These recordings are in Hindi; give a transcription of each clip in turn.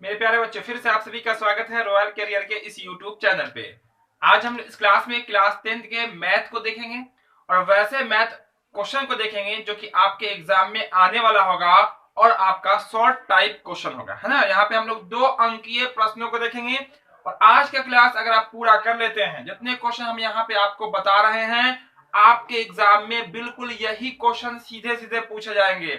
मेरे प्यारे बच्चों, फिर से आप सभी का स्वागत है रॉयल करियर के इस यूट्यूब चैनल पे। आज हम इस क्लास में क्लास 10th के मैथ को देखेंगे और वैसे मैथ क्वेश्चन को देखेंगे जो कि आपके एग्जाम में आने वाला होगा और आपका शॉर्ट टाइप क्वेश्चन होगा, है ना। यहाँ पे हम लोग 2 अंकीय प्रश्नों को देखेंगे और आज का क्लास अगर आप पूरा कर लेते हैं, जितने क्वेश्चन हम यहाँ पे आपको बता रहे हैं, आपके एग्जाम में बिल्कुल यही क्वेश्चन सीधे सीधे पूछे जाएंगे।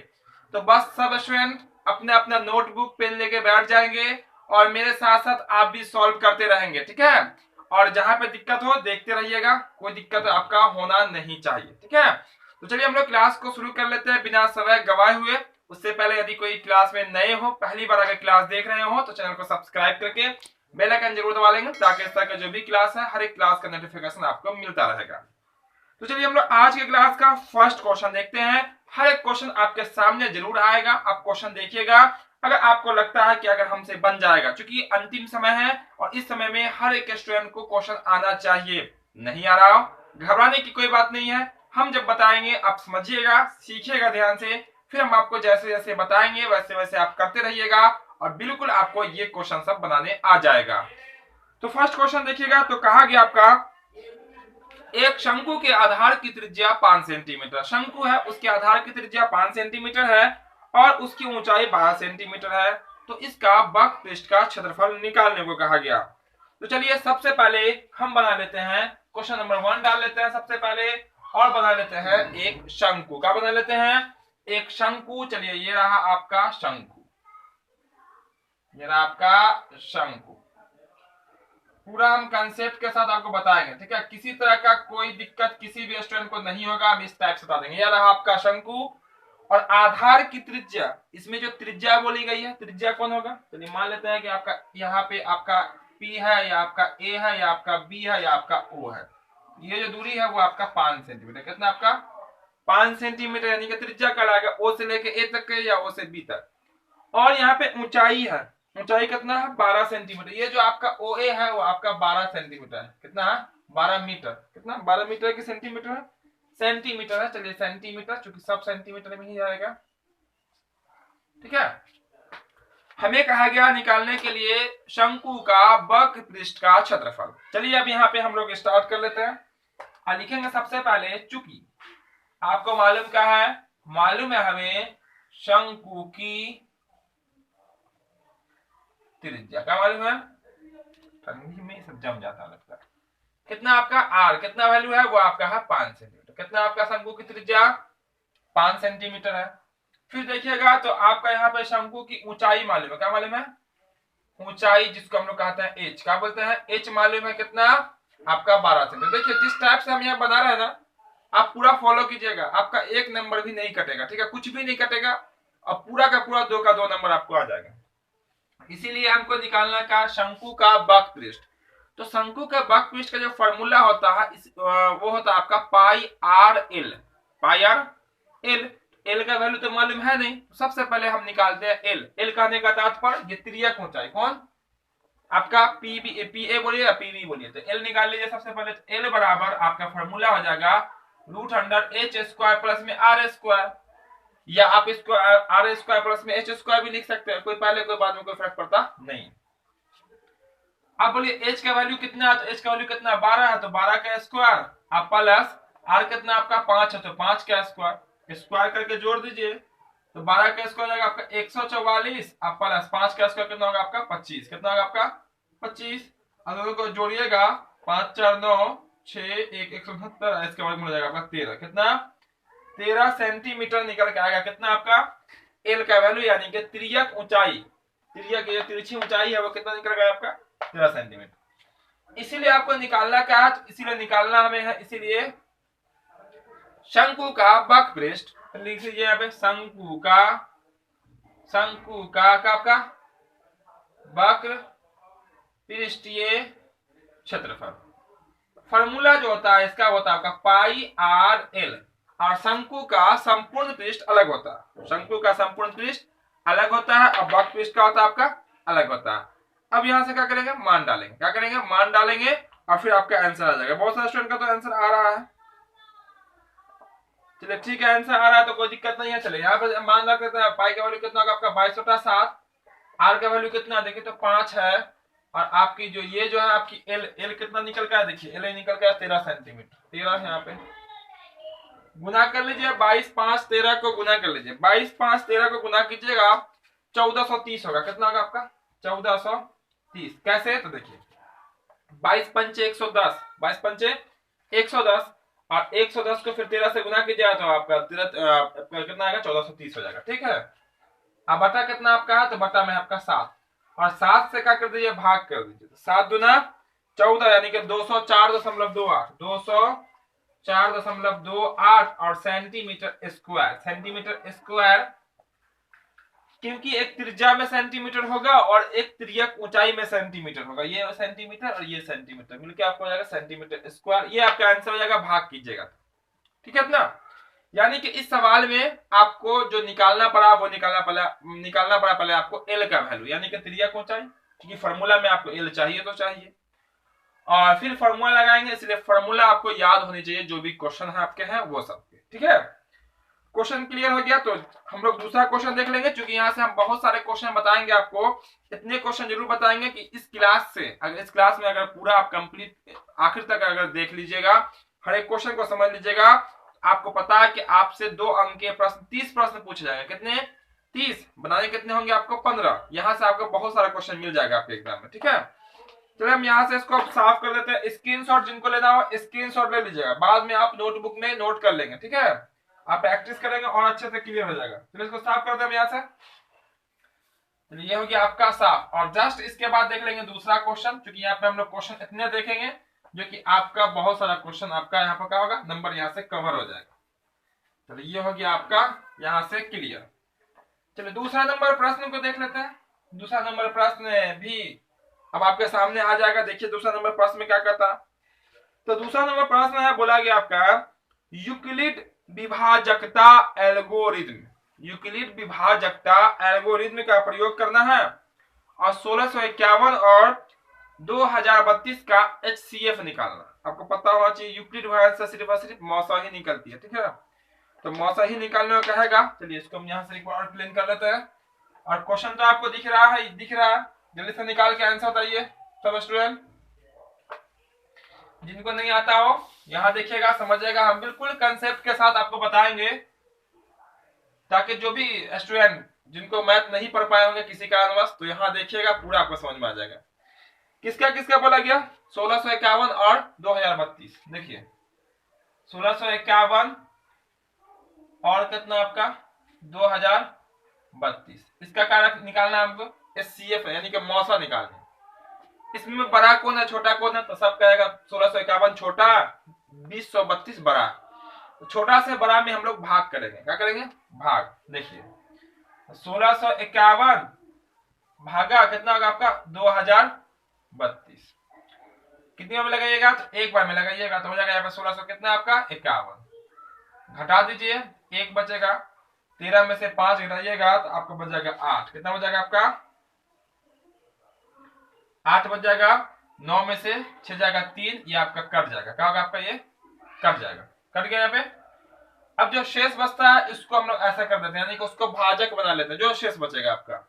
तो बस सब स्टूडेंट अपने अपना नोटबुक पेन लेके बैठ जाएंगे और मेरे साथ साथ आप भी सॉल्व करते रहेंगे, ठीक है। और जहां पे दिक्कत हो देखते रहिएगा, कोई दिक्कत आपका होना नहीं चाहिए, ठीक है। तो चलिए हम लोग क्लास को शुरू कर लेते हैं बिना समय गवाए हुए। उससे पहले यदि कोई क्लास में नए हो, पहली बार अगर क्लास देख रहे हो तो चैनल को सब्सक्राइब करके बेल आइकन जरूर दबा लेंगे ताकि इस तरह का जो भी क्लास है हर एक क्लास का नोटिफिकेशन आपको मिलता रहेगा। तो चलिए हम लोग आज के क्लास का फर्स्ट क्वेश्चन देखते हैं। हर एक क्वेश्चन आपके सामने जरूर आएगा, आप क्वेश्चन देखिएगा। अगर आपको लगता है कि अगर हमसे बन जाएगा, क्योंकि अंतिम समय है और इस समय में हर एक स्टूडेंट को क्वेश्चन आना चाहिए। नहीं आ रहा हो, घबराने की कोई बात नहीं है। हम जब बताएंगे आप समझिएगा, सीखिएगा ध्यान से, फिर हम आपको जैसे जैसे बताएंगे वैसे वैसे आप करते रहिएगा और बिल्कुल आपको ये क्वेश्चन सब बनाने आ जाएगा। तो फर्स्ट क्वेश्चन देखिएगा। तो कहा गया आपका एक शंकु के आधार की त्रिज्या 5 सेंटीमीटर, शंकु है उसके आधार की त्रिज्या 5 सेंटीमीटर है और उसकी ऊंचाई 12 सेंटीमीटर है। तो इसका वक्र पृष्ठ का क्षेत्रफल निकालने को कहा गया। तो चलिए सबसे पहले हम बना लेते हैं क्वेश्चन नंबर 1 डाल लेते हैं सबसे पहले और बना लेते हैं एक शंकु। क्या बना लेते हैं? एक शंकु। चलिए ये रहा आपका शंकु, ये रहा आपका शंकु। पूरा हम कंसेप्ट के साथ आपको बताएंगे, ठीक है। किसी तरह का कोई दिक्कत किसी भी स्टूडेंट को नहीं होगा, हम इस टाइप से बता देंगे। यह रहा आपका शंकु और आधार की त्रिज्या, इसमें जो त्रिज्या बोली गई है, त्रिज्या कौन होगा? चलिए मान लेते हैं कि आपका यहाँ पे आपका P है या आपका A है या आपका B है या आपका O है। ये जो दूरी है वो आपका 5 सेंटीमीटर। कितना आपका? 5 सेंटीमीटर, यानी कि त्रिज्या कहलाएगा O से लेके A तक के या O से B तक। और यहाँ पे ऊंचाई है, ऊंचाई कितना है? 12 सेंटीमीटर। ये जो आपका OA है वो आपका 12 सेंटीमीटर है। कितना है? 12 मीटर। कितना? 12 मीटर की सेंटीमीटर है, सेंटीमीटर है। चलिए सेंटीमीटर, चूंकि सब सेंटीमीटर में ही जाएगा, ठीक है। हमें कहा गया निकालने के लिए शंकु का वक्र पृष्ठ का क्षेत्रफल। चलिए अब यहाँ पे हम लोग स्टार्ट कर लेते हैं। लिखेंगे सबसे पहले, चूंकि आपको मालूम क्या है, मालूम है हमें शंकु की त्रिज्या। क्या मालूम है? ठंडी में सब जम जाता लगता है। कितना आपका आर, कितना वैल्यू है वो आपका है 5 सेंटीमीटर। कितना आपका शंकु की त्रिज्या? 5 सेंटीमीटर है। फिर देखिएगा तो आपका यहाँ पे शंकु की ऊंचाई मालूम है। क्या मालूम है? ऊंचाई जिसको हम लोग कहते हैं एच, क्या बोलते हैं? एच मालूम है। कितना आपका? 12 सेंटीमीटर। देखिए जिस टाइप से हम यहाँ बना रहे हैं ना, आप पूरा फॉलो कीजिएगा, आपका एक नंबर भी नहीं कटेगा, ठीक है, कुछ भी नहीं कटेगा और पूरा का पूरा 2 का 2 नंबर आपको आ जाएगा। इसीलिए हमको निकालना का शंकु का वक्र पृष्ठ। तो शंकु का वक्र पृष्ठ का जो फॉर्मूला होता है वो होता है आपका पाई आर एल। पाई आर एल। एल का वैल्यू तो मालूम है नहीं, सबसे पहले हम निकालते हैं एल। एल कहने का तात्पर्य ये तिर्यक ऊंचाई। कौन? आपका पीबी, पीए बोलिए या पीबी बोलिए। तो एल निकाल लीजिए सबसे पहले। तो एल बराबर आपका फॉर्मूला हो जाएगा root under h square plus में आर स्क्वायर, या आप इसको आर स्क्वायर प्लस में एच स्क्वायर भी लिख सकते हैं। कोई पहले कोई बाद में कोई फर्क पड़ता नहीं। आप बोलिए एच का वैल्यू कितना है? तो एच का वैल्यू कितना? 12 है, तो 12 का स्क्वायर आप प्लस आर कितना आपका 5 है, तो 5 का स्क्वायर, स्क्वायर करके जोड़ दीजिए। तो 12 का स्क्वायर जाएगा आपका 144, आप प्लस 5 का स्क्वायर कितना होगा आपका 25। कितना होगा आपका 25। अगर को जोड़िएगा 5 4 9 6 1 170, इसके बाद हो जाएगा आपका 13। कितना? 13 सेंटीमीटर निकल के आएगा। कितना आपका? एल का वैल्यू, यानी कि तिर्यक ऊंचाई, तिर्यक की जो तिरछी ऊंचाई है वो कितना निकल गया आपका? 13 सेंटीमीटर। इसीलिए आपको निकालना क्या है? तो इसीलिए निकालना हमें है, इसीलिए शंकु का वक्र पृष्ठ लिख लीजिए यहाँ पे। शंकु का आपका वक्र पृष्ठीय क्षेत्रफल। फॉर्मूला जो होता है इसका होता है आपका पाई आर एल, और शंकु का संपूर्ण पृष्ठ अलग होता है। शंकु का संपूर्ण पृष्ठ अलग होता है और वक्र पृष्ठ का होता है आपका अलग होता है। अब यहां से क्या करेंगे? मान डालेंगे। क्या करेंगे? मान डालेंगे और फिर आपका आंसर आ जाएगा। बहुत सारे स्टूडेंट का तो आंसर आ रहा है। चलिए ठीक है, आंसर आ रहा है तो कोई दिक्कत नहीं है। चलिए यहाँ पे मान रख देते हैं। पाई का वैल्यू कितना होगा आपका? 22/7। आर का वैल्यू कितना देखिए तो 5 है, और आपकी जो ये जो है आपकी एल, एल कितना निकल का है, देखिए एल निकल का है 13 सेंटीमीटर, 13 यहाँ पे गुना कर लीजिए, 22 5 13 को गुना कर लीजिए, 22 5 13 को गुना कीजिएगा 1430 होगा। कितना होगा आपका 1430। कैसे, तो देखिए 22 पंचे 110, 22 पंचे 110, और 110 को फिर 13 से गुना कीजिएगा तो आपका कितना आएगा 1430 हो जाएगा। ठीक है, अब बटा कितना आपका है, तो बटा में आपका 7, और 7 से क्या कर दीजिए भाग कर दीजिए, 7 दूना 14 यानी कि 204.28, 204.28 और सेंटीमीटर स्क्वायर, सेंटीमीटर स्क्वायर, क्योंकि एक त्रिज्या में सेंटीमीटर होगा और एक त्रियक ऊंचाई में सेंटीमीटर होगा, ये सेंटीमीटर और ये सेंटीमीटर मिलकर आपको हो जाएगा सेंटीमीटर स्क्वायर। ये आपका आंसर हो जाएगा, भाग कीजिएगा। ठीक है ना, यानी कि इस सवाल में आपको जो निकालना पड़ा वो निकालना पड़ा पहले आपको एल का वैल्यू, यानी कि त्रियक ऊंचाई, क्योंकि फॉर्मूला में आपको एल चाहिए तो चाहिए, और फिर फॉर्मूला लगाएंगे, इसलिए फॉर्मूला आपको याद होनी चाहिए, जो भी क्वेश्चन है आपके हैं वो सब। ठीक है, क्वेश्चन क्लियर हो गया, तो हम लोग दूसरा क्वेश्चन देख लेंगे, क्योंकि यहाँ से हम बहुत सारे क्वेश्चन बताएंगे आपको। इतने क्वेश्चन जरूर बताएंगे कि इस क्लास से, अगर इस क्लास में अगर पूरा आप कंप्लीट आखिर तक अगर देख लीजिएगा, हर एक क्वेश्चन को समझ लीजिएगा, आपको पता है कि आपसे 2 अंक के प्रश्न 30 प्रश्न पूछे जाएंगे। कितने 30, बनाने कितने होंगे आपको 15। यहाँ से आपको बहुत सारा क्वेश्चन मिल जाएगा आपके एग्जाम में। ठीक है, चलिए हम यहाँ से इसको साफ कर देते हैं। स्क्रीनशॉट जिनको लेना हो स्क्रीनशॉट ले लीजिएगा, बाद में आप नोटबुक में नोट कर लेंगे। ठीक है, आप प्रैक्टिस करेंगे और अच्छे से क्लियर हो जाएगा। चलिए इसको साफ कर दे यहाँ से। चलिए ये हो गया आपका साफ, और जस्ट इसके बाद देख लेंगे दूसरा क्वेश्चन, क्योंकि यहाँ पे हम लोग क्वेश्चन इतने देखेंगे जो कि आपका बहुत सारा क्वेश्चन आपका यहाँ पर क्या होगा, नंबर यहाँ से कवर हो जाएगा। चलिए ये हो गया आपका यहाँ से क्लियर। चलिए दूसरा नंबर प्रश्न को देख लेते हैं। दूसरा नंबर प्रश्न भी अब आपके सामने आ जाएगा। देखिए दूसरा नंबर प्रश्न में क्या कहता है, तो दूसरा नंबर प्रश्न है, बोला गया आपका यूक्लिड विभाजकता एल्गोरिथम, यूक्लिड विभाजकता एल्गोरिथम का प्रयोग करना है, और 1651 और 2032 का HCF निकालना। आपको पता होना चाहिए यूक्लिड विभाजक से सिर्फ मौसा ही निकलती है। ठीक है, तो मौसा ही निकालने को कहेगा। चलिए इसको हम यहाँ से एक बार क्लीन कर लेते हैं, और क्वेश्चन तो आपको दिख रहा है, जल्दी से निकाल के आंसर बताइए सब स्टूडेंट। जिनको नहीं आता हो यहाँ देखिएगा, समझिएगा, हम बिल्कुल कंसेप्ट के साथ आपको बताएंगे, ताकि जो भी स्टूडेंट जिनको मैथ नहीं पढ़ पाए होंगे किसी कारणवश, तो यहाँ देखिएगा पूरा आपको समझ में आ जाएगा। किसका किसका बोला गया, 1651 और 2032। देखिए 1651 और कितना आपका 2032, इसका कारक निकालना है हमको, HCF यानी कि मौसा निकालना। इसमें बड़ा कौन है छोटा कौन है, तो सब कहेगा 1651 छोटा, 2032 बड़ा। तो छोटा से बड़ा में हम लोग भाग करेंगे। क्या करेंगे, भाग। देखिए 1651 भागा कितना होगा आपका 2032, कितने में लगाइएगा, तो एक बार में लगाइएगा, तो हो जाएगा यहाँ पे 1600 कितना आपका 51, घटा दीजिए, एक बचेगा, 13 में से 5 घटाइएगा तो आपको बच जाएगा 8। कितना हो जाएगा आपका 8 बच जाएगा, 9 में से 6 जाएगा 3, ये आपका कट जाएगा। क्या होगा आपका, ये कट जाएगा, कट गया यहाँ पे। अब जो शेष बचता है इसको हम लोग ऐसा कर देते हैं, यानी कि उसको भाजक बना लेते हैं, जो शेष बचेगा आपका।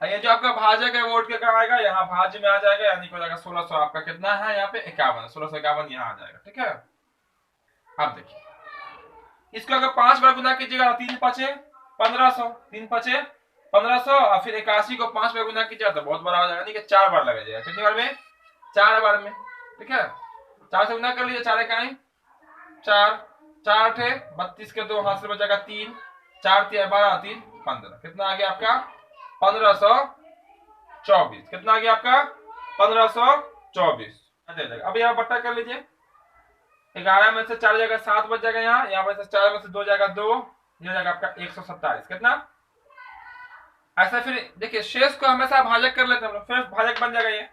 ये जो आपका भाजक है वो उठ के कहाँ आएगा, यहाँ भाज्य में आ जाएगा, यानी कि हो जाएगा 1600 आपका कितना है यहाँ पे 51, 1651 यहाँ आ जाएगा। ठीक है, अब देखिए इसको अगर 5 बार गुना कीजिएगा, 3 पचे 1500, 3 पचे 1500, और फिर 81 को 5 बार गुना कीजिएगा तो बहुत बड़ा हो जाएगा, यानी कि 4 बार लगा जाएगा। कितनी बार में, 4 बार में। ठीक है, 4 से गुना कर लीजिए, 4 इकाई 4, 4 थे 32 के 2 हाथ से बच जाएगा 3, 4 3 12 3 15, कितना आ गया आपका 1524। कितना आ गया आपका 1524। अब यहाँ बट्टा कर लीजिए, 11 में से 4 जाएगा 7 बच जाएगा, यहाँ में से 4 में से 2 जाएगा 2, ये जाएगा आपका 127। कितना, ऐसा फिर देखिए शेष को हमेशा भाजक कर लेते हैं हम लोग, फिर भाजक बन जाएगा ये,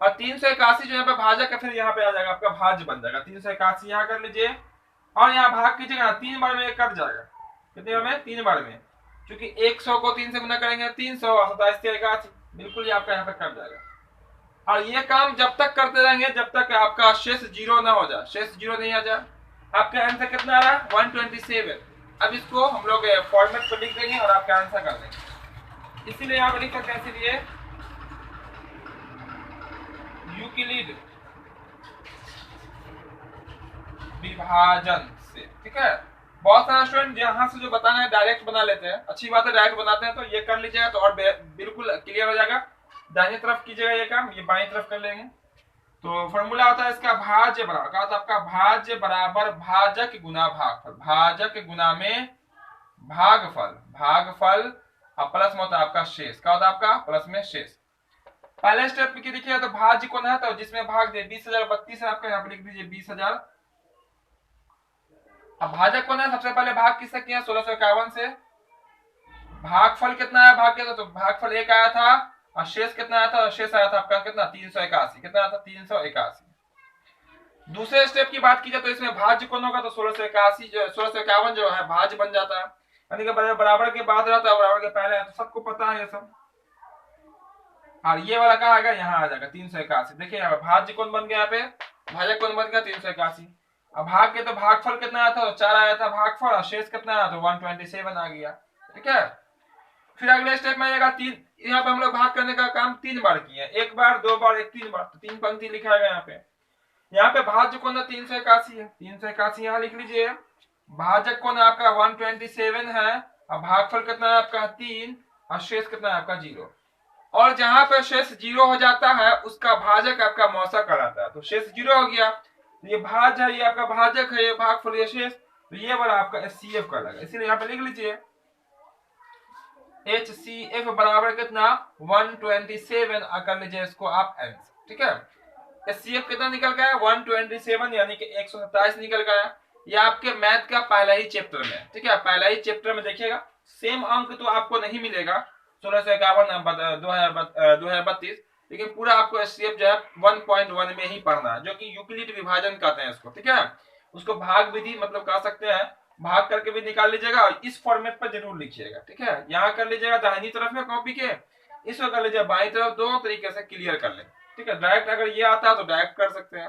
और 381 जो यहाँ पे भाजक है फिर यहाँ पे आ जाएगा आपका भाज्य बन जाएगा। 381 यहाँ कर लीजिए, और यहाँ भाग कीजिएगा, 3 बार में कट जाएगा। कितने बार में, 3 बार में, क्योंकि 100 को 3 से गुना करेंगे 300, 27 81, बिल्कुल ही आपका यहाँ पे कट जाएगा। और ये काम जब तक करते रहेंगे जब तक आपका शेष 0 ना हो जाए, शेष 0 नहीं आ जाए। आपका आंसर कितना आ रहा है 127। अब इसको हम लोग फॉर्मेट पर लिख देंगे और आपका आंसर कर देंगे। इसीलिए यहाँ पर लिखा कैसे लिए यूक्लिड विभाजन से। ठीक है, बहुत सारे स्टूडेंट यहाँ से जो बताना है डायरेक्ट बना लेते हैं, अच्छी बात है डायरेक्ट बनाते हैं, तो ये कर लीजिएगा तो और बिल्कुल क्लियर हो जाएगा। दाहिनी तरफ कीजिएगा ये काम, ये बाईं तरफ कर लेंगे। तो फॉर्मूला होता है इसका भाज्य बराबर, क्या होता है आपका भाज्य बराबर भाजक गुना भागफल, भाजक गुना में भागफल, भागफल और प्लस में होता है आपका शेष, क्या होता है आपका प्लस में शेष। पहले स्टेप की देखिए तो भाज्य कौन है, तो जिसमें भाग दे 20,032 है आपका, यहाँ पे लिख दीजिए 20,000। अब भाजक कौन है, सबसे पहले भाग किससे किया 1651 से। भागफल कितना है, भाग किया तो भागफल 1 आया था, और शेष कितना आया था, शेष आया था आपका कितना 381, कितना आया था 381। दूसरे स्टेप की बात की जाए तो इसमें भाज्य कौन होगा, तो 1681 जो 1651 जो है भाज्य बन जाता है, यानी कि बराबर के बाद रहता है, बराबर के पहले है, तो सबको पता है ये सब। और ये वाला कहाँ आएगा, यहाँ आ जाएगा 381। देखिए यहाँ भाज्य कौन बन गया, यहाँ पे भाजक कौन बन गया 381। अब भाग के तो भागफल कितना आया था, तो 4 आया था भागफल, और शेष कितना आया तो 127 आ गया। ठीक है, फिर अगले स्टेप में आएगा 3, यहाँ पे हम लोग भाग करने का काम 3 बार किए, 1 बार 2 बार 3 बार, तो 3 पंक्ति लिखा है यहाँ पे। यहाँ पे भाज्य कौन है 381 है, 381 यहाँ लिख लीजिए। भाजक कौन है आपका 127 है, और भागफल कितना है आपका 3, और शेष कितना है आपका 0। और जहां पे शेष 0 हो जाता है उसका भाजक आपका मौसा कहलाता है, तो शेष 0 हो गया, तो ये भाज्य है, ये आपका भाजक है, ये भागफल, ये शेष, तो ये वाला आपका HCF कहलाएगा। इसीलिए यहाँ पे लिख लीजिए HCF बराबर कितना 127, कर लीजिए इसको आप आंसर। ठीक है, HCF कितना निकल गया 127, यानी कि 127 निकल गया। ये आपके मैथ का पहला ही चैप्टर में, ठीक है, पहला ही चैप्टर में देखिएगा, सेम अंक तो आपको नहीं मिलेगा 1651 2032, लेकिन पूरा आपको HCF जो है 1.1 में ही पढ़ना है, जो कि यूक्लिड विभाजन कहते हैं इसको। ठीक है, उसको भाग विधि मतलब कह सकते हैं, भाग करके भी निकाल लीजिएगा, और इस फॉर्मेट पर जरूर लिखिएगा। ठीक है, यहाँ कर लीजिएगा दाहिनी तरफ में कॉपी के, इसको कर लीजिए बाईं तरफ, दोनों तरीके से क्लियर कर ले। ठीक है, डायरेक्ट अगर ये आता है तो डायरेक्ट कर सकते हैं।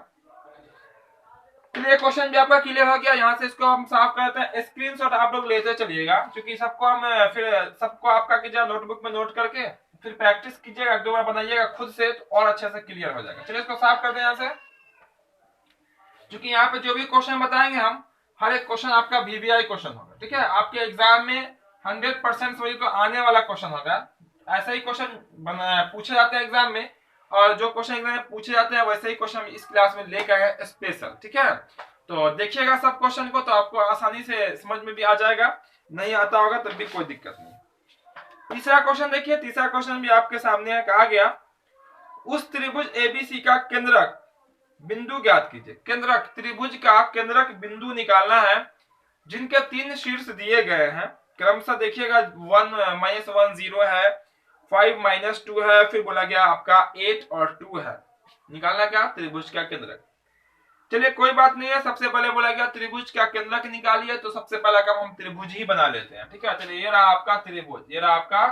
चलिए क्वेश्चन भी आपका क्लियर हो गया, यहाँ से इसको हम साफ करते हैं। स्क्रीनशॉट आप लोग लेते चलिएगा, क्योंकि सबको हम फिर सबको आपका कीजिएगा नोटबुक में नोट करके, फिर प्रैक्टिस कीजिएगा, एक दो बार बनाइएगा खुद से, तो और अच्छे से क्लियर हो जाएगा। चलिए इसको साफ करते हैं यहाँ से, क्योंकि यहाँ पे जो भी क्वेश्चन बताएंगे हम, हर एक क्वेश्चन आपका VVI क्वेश्चन होगा। ठीक है, आपके एग्जाम में 100% समझिए तो आने वाला क्वेश्चन होगा, ऐसा ही क्वेश्चन पूछे जाते हैं एग्जाम में, और जो क्वेश्चन एग्जाम में पूछे जाते हैं वैसे ही क्वेश्चन इस क्लास में लेकर आए स्पेशल। ठीक है, तो देखिएगा सब क्वेश्चन को, तो आपको आसानी से समझ में भी आ जाएगा, नहीं आता होगा तब भी कोई दिक्कत नहीं। तीसरा क्वेश्चन देखिए, तीसरा क्वेश्चन भी आपके सामने है, कहा गया उस त्रिभुज ABC का केंद्रक बिंदु ज्ञात कीजिए। केंद्रक, त्रिभुज का केंद्रक बिंदु निकालना है, जिनके 3 शीर्ष दिए गए हैं, क्रमशः देखिएगा 1 -1 0 है, 5 -2 है, फिर बोला गया आपका 8 और 2 है। निकालना क्या त्रिभुज का केंद्रक। चलिए कोई बात नहीं है, सबसे पहले बोला गया त्रिभुज का केंद्रक निकालिए, तो सबसे पहला काम हम त्रिभुज ही बना लेते हैं। ठीक है, चलिए ये रहा आपका त्रिभुज, ये रहा आपका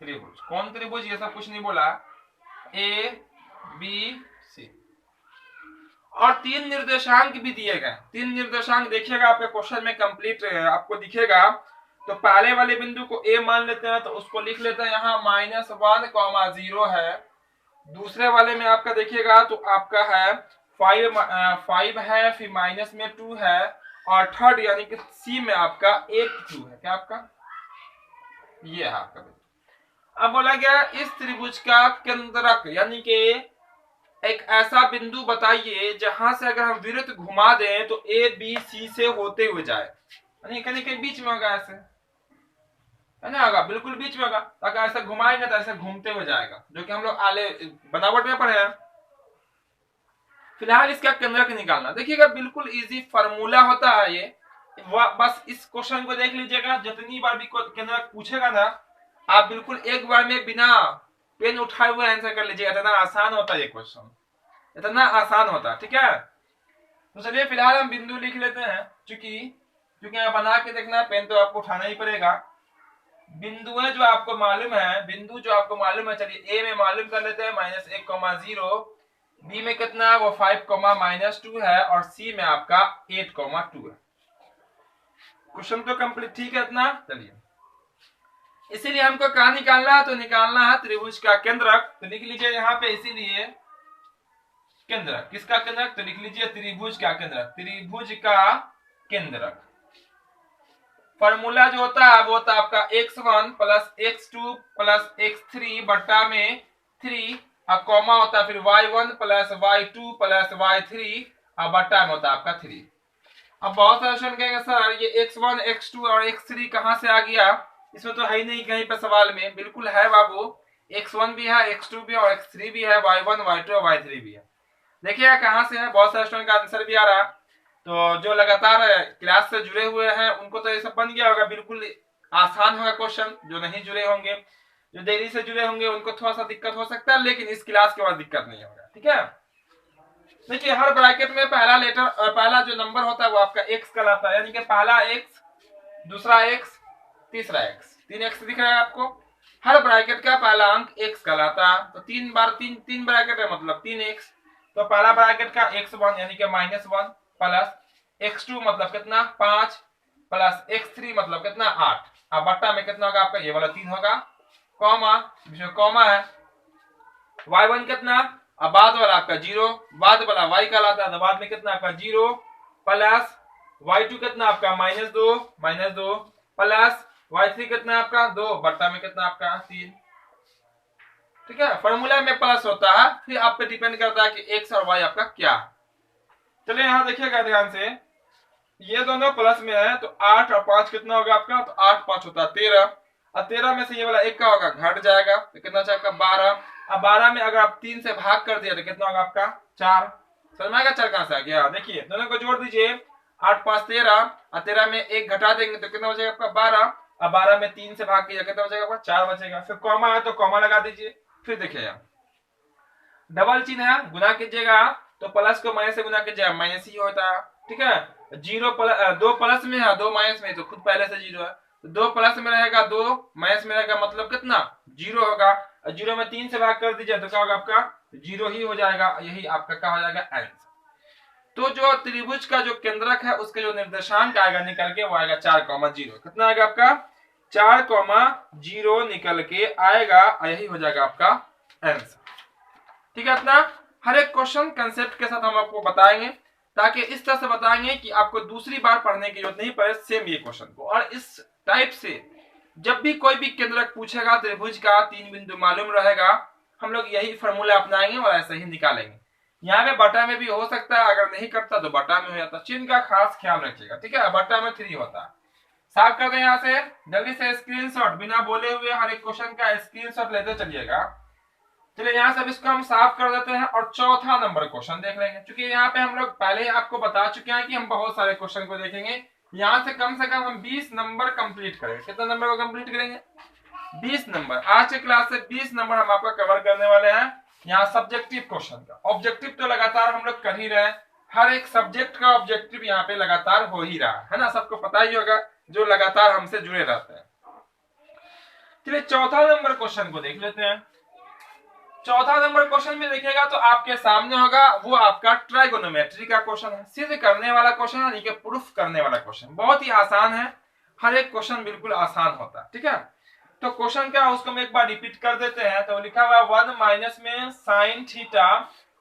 त्रिभुज। कौन त्रिभुज, ये सब कुछ नहीं बोला, ABC, और 3 निर्देशांक भी दिए गए। 3 निर्देशांक देखिएगा आपके क्वेश्चन में कंप्लीट आपको दिखेगा। तो पहले वाले बिंदु को A मान लेते हैं, तो उसको लिख लेते हैं यहाँ -1, 0 है। दूसरे वाले में आपका देखिएगा तो आपका है 5 है, फिर माइनस में 2 है, और थर्ड यानी कि C में आपका 8 2 है। क्या आपका ये है आपका। अब बोला गया इस त्रिभुज का केंद्रक, यानी कि एक ऐसा बिंदु बताइए जहां से अगर हम विरुद्ध घुमा दें तो ABC से होते हुए जाए, यानी कहीं कहीं बीच में होगा, ऐसे है ना, होगा बिल्कुल बीच में होगा। अगर ऐसे घुमाएंगे तो ऐसे घूमते हुए जाएगा, जो कि हम लोग आले बनावट में पढ़े हैं। फिलहाल इसका केंद्रक निकालना, देखिएगा बिल्कुल इजी फार्मूला होता है ये, बस इस क्वेश्चन को देख लीजिएगा, जितनी बार भी केंद्रक पूछेगा ना, आप बिल्कुल एक बार में बिना पेन उठाए हुए आंसर कर लीजिएगा। इतना आसान होता है ये क्वेश्चन, इतना आसान होता है। ठीक है, तो चलिए फिलहाल हम बिंदु लिख लेते हैं, क्योंकि यहाँ बना के देखना है, पेन तो आपको उठाना ही पड़ेगा। बिंदुएं जो आपको मालूम है, बिंदु जो आपको मालूम है, चलिए A में मालूम कर लेते हैं -1, 0, B में कितना है वो 5, -2 है, और C में आपका 8, 2 है। क्वेश्चन तो कंप्लीट ठीक है इतना। चलिए इसीलिए हमको कहा निकालना है, तो निकालना है त्रिभुज का केंद्रक। तो लिख लीजिए यहाँ पे इसीलिए केंद्रक, किसका केंद्रक, तो लिख लीजिए त्रिभुज का केंद्रक, त्रिभुज का केंद्रक। फॉर्मूला जो होता है वो होता है आपका x1 plus x2 plus x3 बट्टा में 3 और कॉमा होता है फिर y1 plus y2 plus y3 और बट्टा में होता है आपका 3। अब बहुत सारे स्टूडेंट कहेंगे सर ये x1 x2 और x3 कहां से आ गया, इसमें तो है ही नहीं कहीं पर सवाल में। बिल्कुल है बाबू, x1 भी है, x2 भी है और x3 भी है, y1 y2 और y3 भी है। देखिएगा कहां से है, बहुत सारे स्टूडेंट का आंसर भी आ रहा है। तो जो लगातार क्लास से जुड़े हुए हैं उनको तो ये सब बन गया होगा, बिल्कुल आसान होगा क्वेश्चन। जो नहीं जुड़े होंगे, जो देरी से जुड़े होंगे, उनको थोड़ा सा दिक्कत हो सकता है, लेकिन इस क्लास के बाद दिक्कत नहीं होगा। ठीक है, देखिए हर ब्रैकेट में पहला लेटर और पहला जो नंबर होता है वो आपका x कहलाता है, यानी कि पहला x, दूसरा x, तीसरा x, 3x दिख रहा है आपको। हर ब्रैकेट का पहला अंक x कहलाता है। तो 3 बार 3 ब्रैकेट है मतलब 3x। तो पहला ब्रैकेट का x1 यानी कि -1 प्लस x2 मतलब कितना 5 प्लस x3 मतलब कितना 8। अब बट्टा में कितना होगा आपका, ये वाला 3 होगा, कॉमा, जिसमें कॉमा है, y1 कितना, अब बाद वाला आपका 0, बाद वाला y कहलाता है, तो बाद में कितना आपका 0 प्लस y2 कितना आपका -2 प्लस y3 कितना आपका 2 बट्टा में कितना आपका 3। ठीक है, फॉर्मूला में प्लस होता है, फिर आप पे डिपेंड करता है कि x और y आपका क्या है। चलिए यहाँ देखिएगा ध्यान से, ये दोनों प्लस में है तो 8 और 5 कितना होगा आपका, तो 8 5 होता है 13, और 13 में से ये वाला एक का होगा घट जाएगा, तो कितना जाएगा 12। अब 12 में अगर आप 3 से भाग कर दिया तो कितना होगा आपका 4। समझ में आएगा 4 कहां से आ गया, देखिए दोनों को जोड़ दीजिए, 8 5 13 और 13 में एक घटा देंगे तो कितना हो जाएगा आपका 12, और 12 में 3 से भाग किया कितना हो जाएगा आपका 4 बचेगा। फिर कॉमा है तो कॉमा लगा दीजिए, फिर देखिएगा डबल चिन्ह है, गुना कीजिएगा तो प्लस को माइनस से गुना कीजिएगा माइनस ही होता है। ठीक है, 2 प्लस में है 2 माइनस में, तो खुद पहले से 0 है, तो 2 प्लस में रहेगा 2 माइनस में रहेगा, मतलब कितना 0 होगा। 0 में 3 से भाग कर दीजिए तो क्या होगा आपका 0 ही हो जाएगा, यही आपका क्या हो जाएगा आंसर। तो जो त्रिभुज का जो केंद्रक है उसके जो निर्देशांक आएगा निकल के वो आएगा 4,0। कितना आएगा आपका 4,0 निकल के आएगा, यही हो जाएगा आपका आंसर। ठीक है, इतना हर एक क्वेश्चन कंसेप्ट के साथ हम आपको बताएंगे, ताकि इस तरह से बताएंगे कि आपको दूसरी बार पढ़ने की जरूरत नहीं पड़े सेम ये क्वेश्चन को। और इस टाइप से जब भी कोई भी केंद्रक पूछेगा त्रिभुज का 3 बिंदु मालूम रहेगा, हम लोग यही फॉर्मूला अपनाएंगे और ऐसे ही निकालेंगे। यहाँ पे बटा में भी हो सकता है, अगर नहीं करता तो बटा में हो जाता, चिन्ह का खास ख्याल रखिएगा। ठीक है, बटा में 3 होता है। साफ कर दें यहाँ से, जल्दी से स्क्रीनशॉट, बिना बोले हुए हर एक क्वेश्चन का स्क्रीनशॉट लेते चलिएगा। चलिए यहाँ से इसको हम साफ कर देते हैं और चौथा नंबर क्वेश्चन देख लेंगे। क्योंकि यहाँ पे हम लोग पहले ही आपको बता चुके हैं कि हम बहुत सारे क्वेश्चन को देखेंगे, यहाँ से कम हम 20 नंबर कंप्लीट करेंगे। कितना नंबर को कंप्लीट करेंगे 20 नंबर। आज के क्लास से 20 नंबर हम आपका कवर करने वाले हैं। यहाँ सब्जेक्टिव क्वेश्चन का ऑब्जेक्टिव तो लगातार हम लोग कर ही रहे हैं, हर एक सब्जेक्ट का ऑब्जेक्टिव यहाँ पे लगातार हो ही रहा है ना, सबको पता ही होगा जो लगातार हमसे जुड़े रहते हैं। चलिए चौथा नंबर क्वेश्चन को देख लेते हैं। चौथा नंबर क्वेश्चन में देखिएगा तो आपके सामने होगा वो आपका ट्राइगोनोमेट्री का क्वेश्चन है, सिद्ध करने वाला क्वेश्चन है, यानी कि प्रूफ करने वाला क्वेश्चन। बहुत ही आसान है, हर एक क्वेश्चन बिल्कुल आसान होता है। ठीक है, तो क्वेश्चन क्या है उसको हम एक बार रिपीट कर देते हैं। तो लिखा हुआ 1 माइनस में साइन थीटा,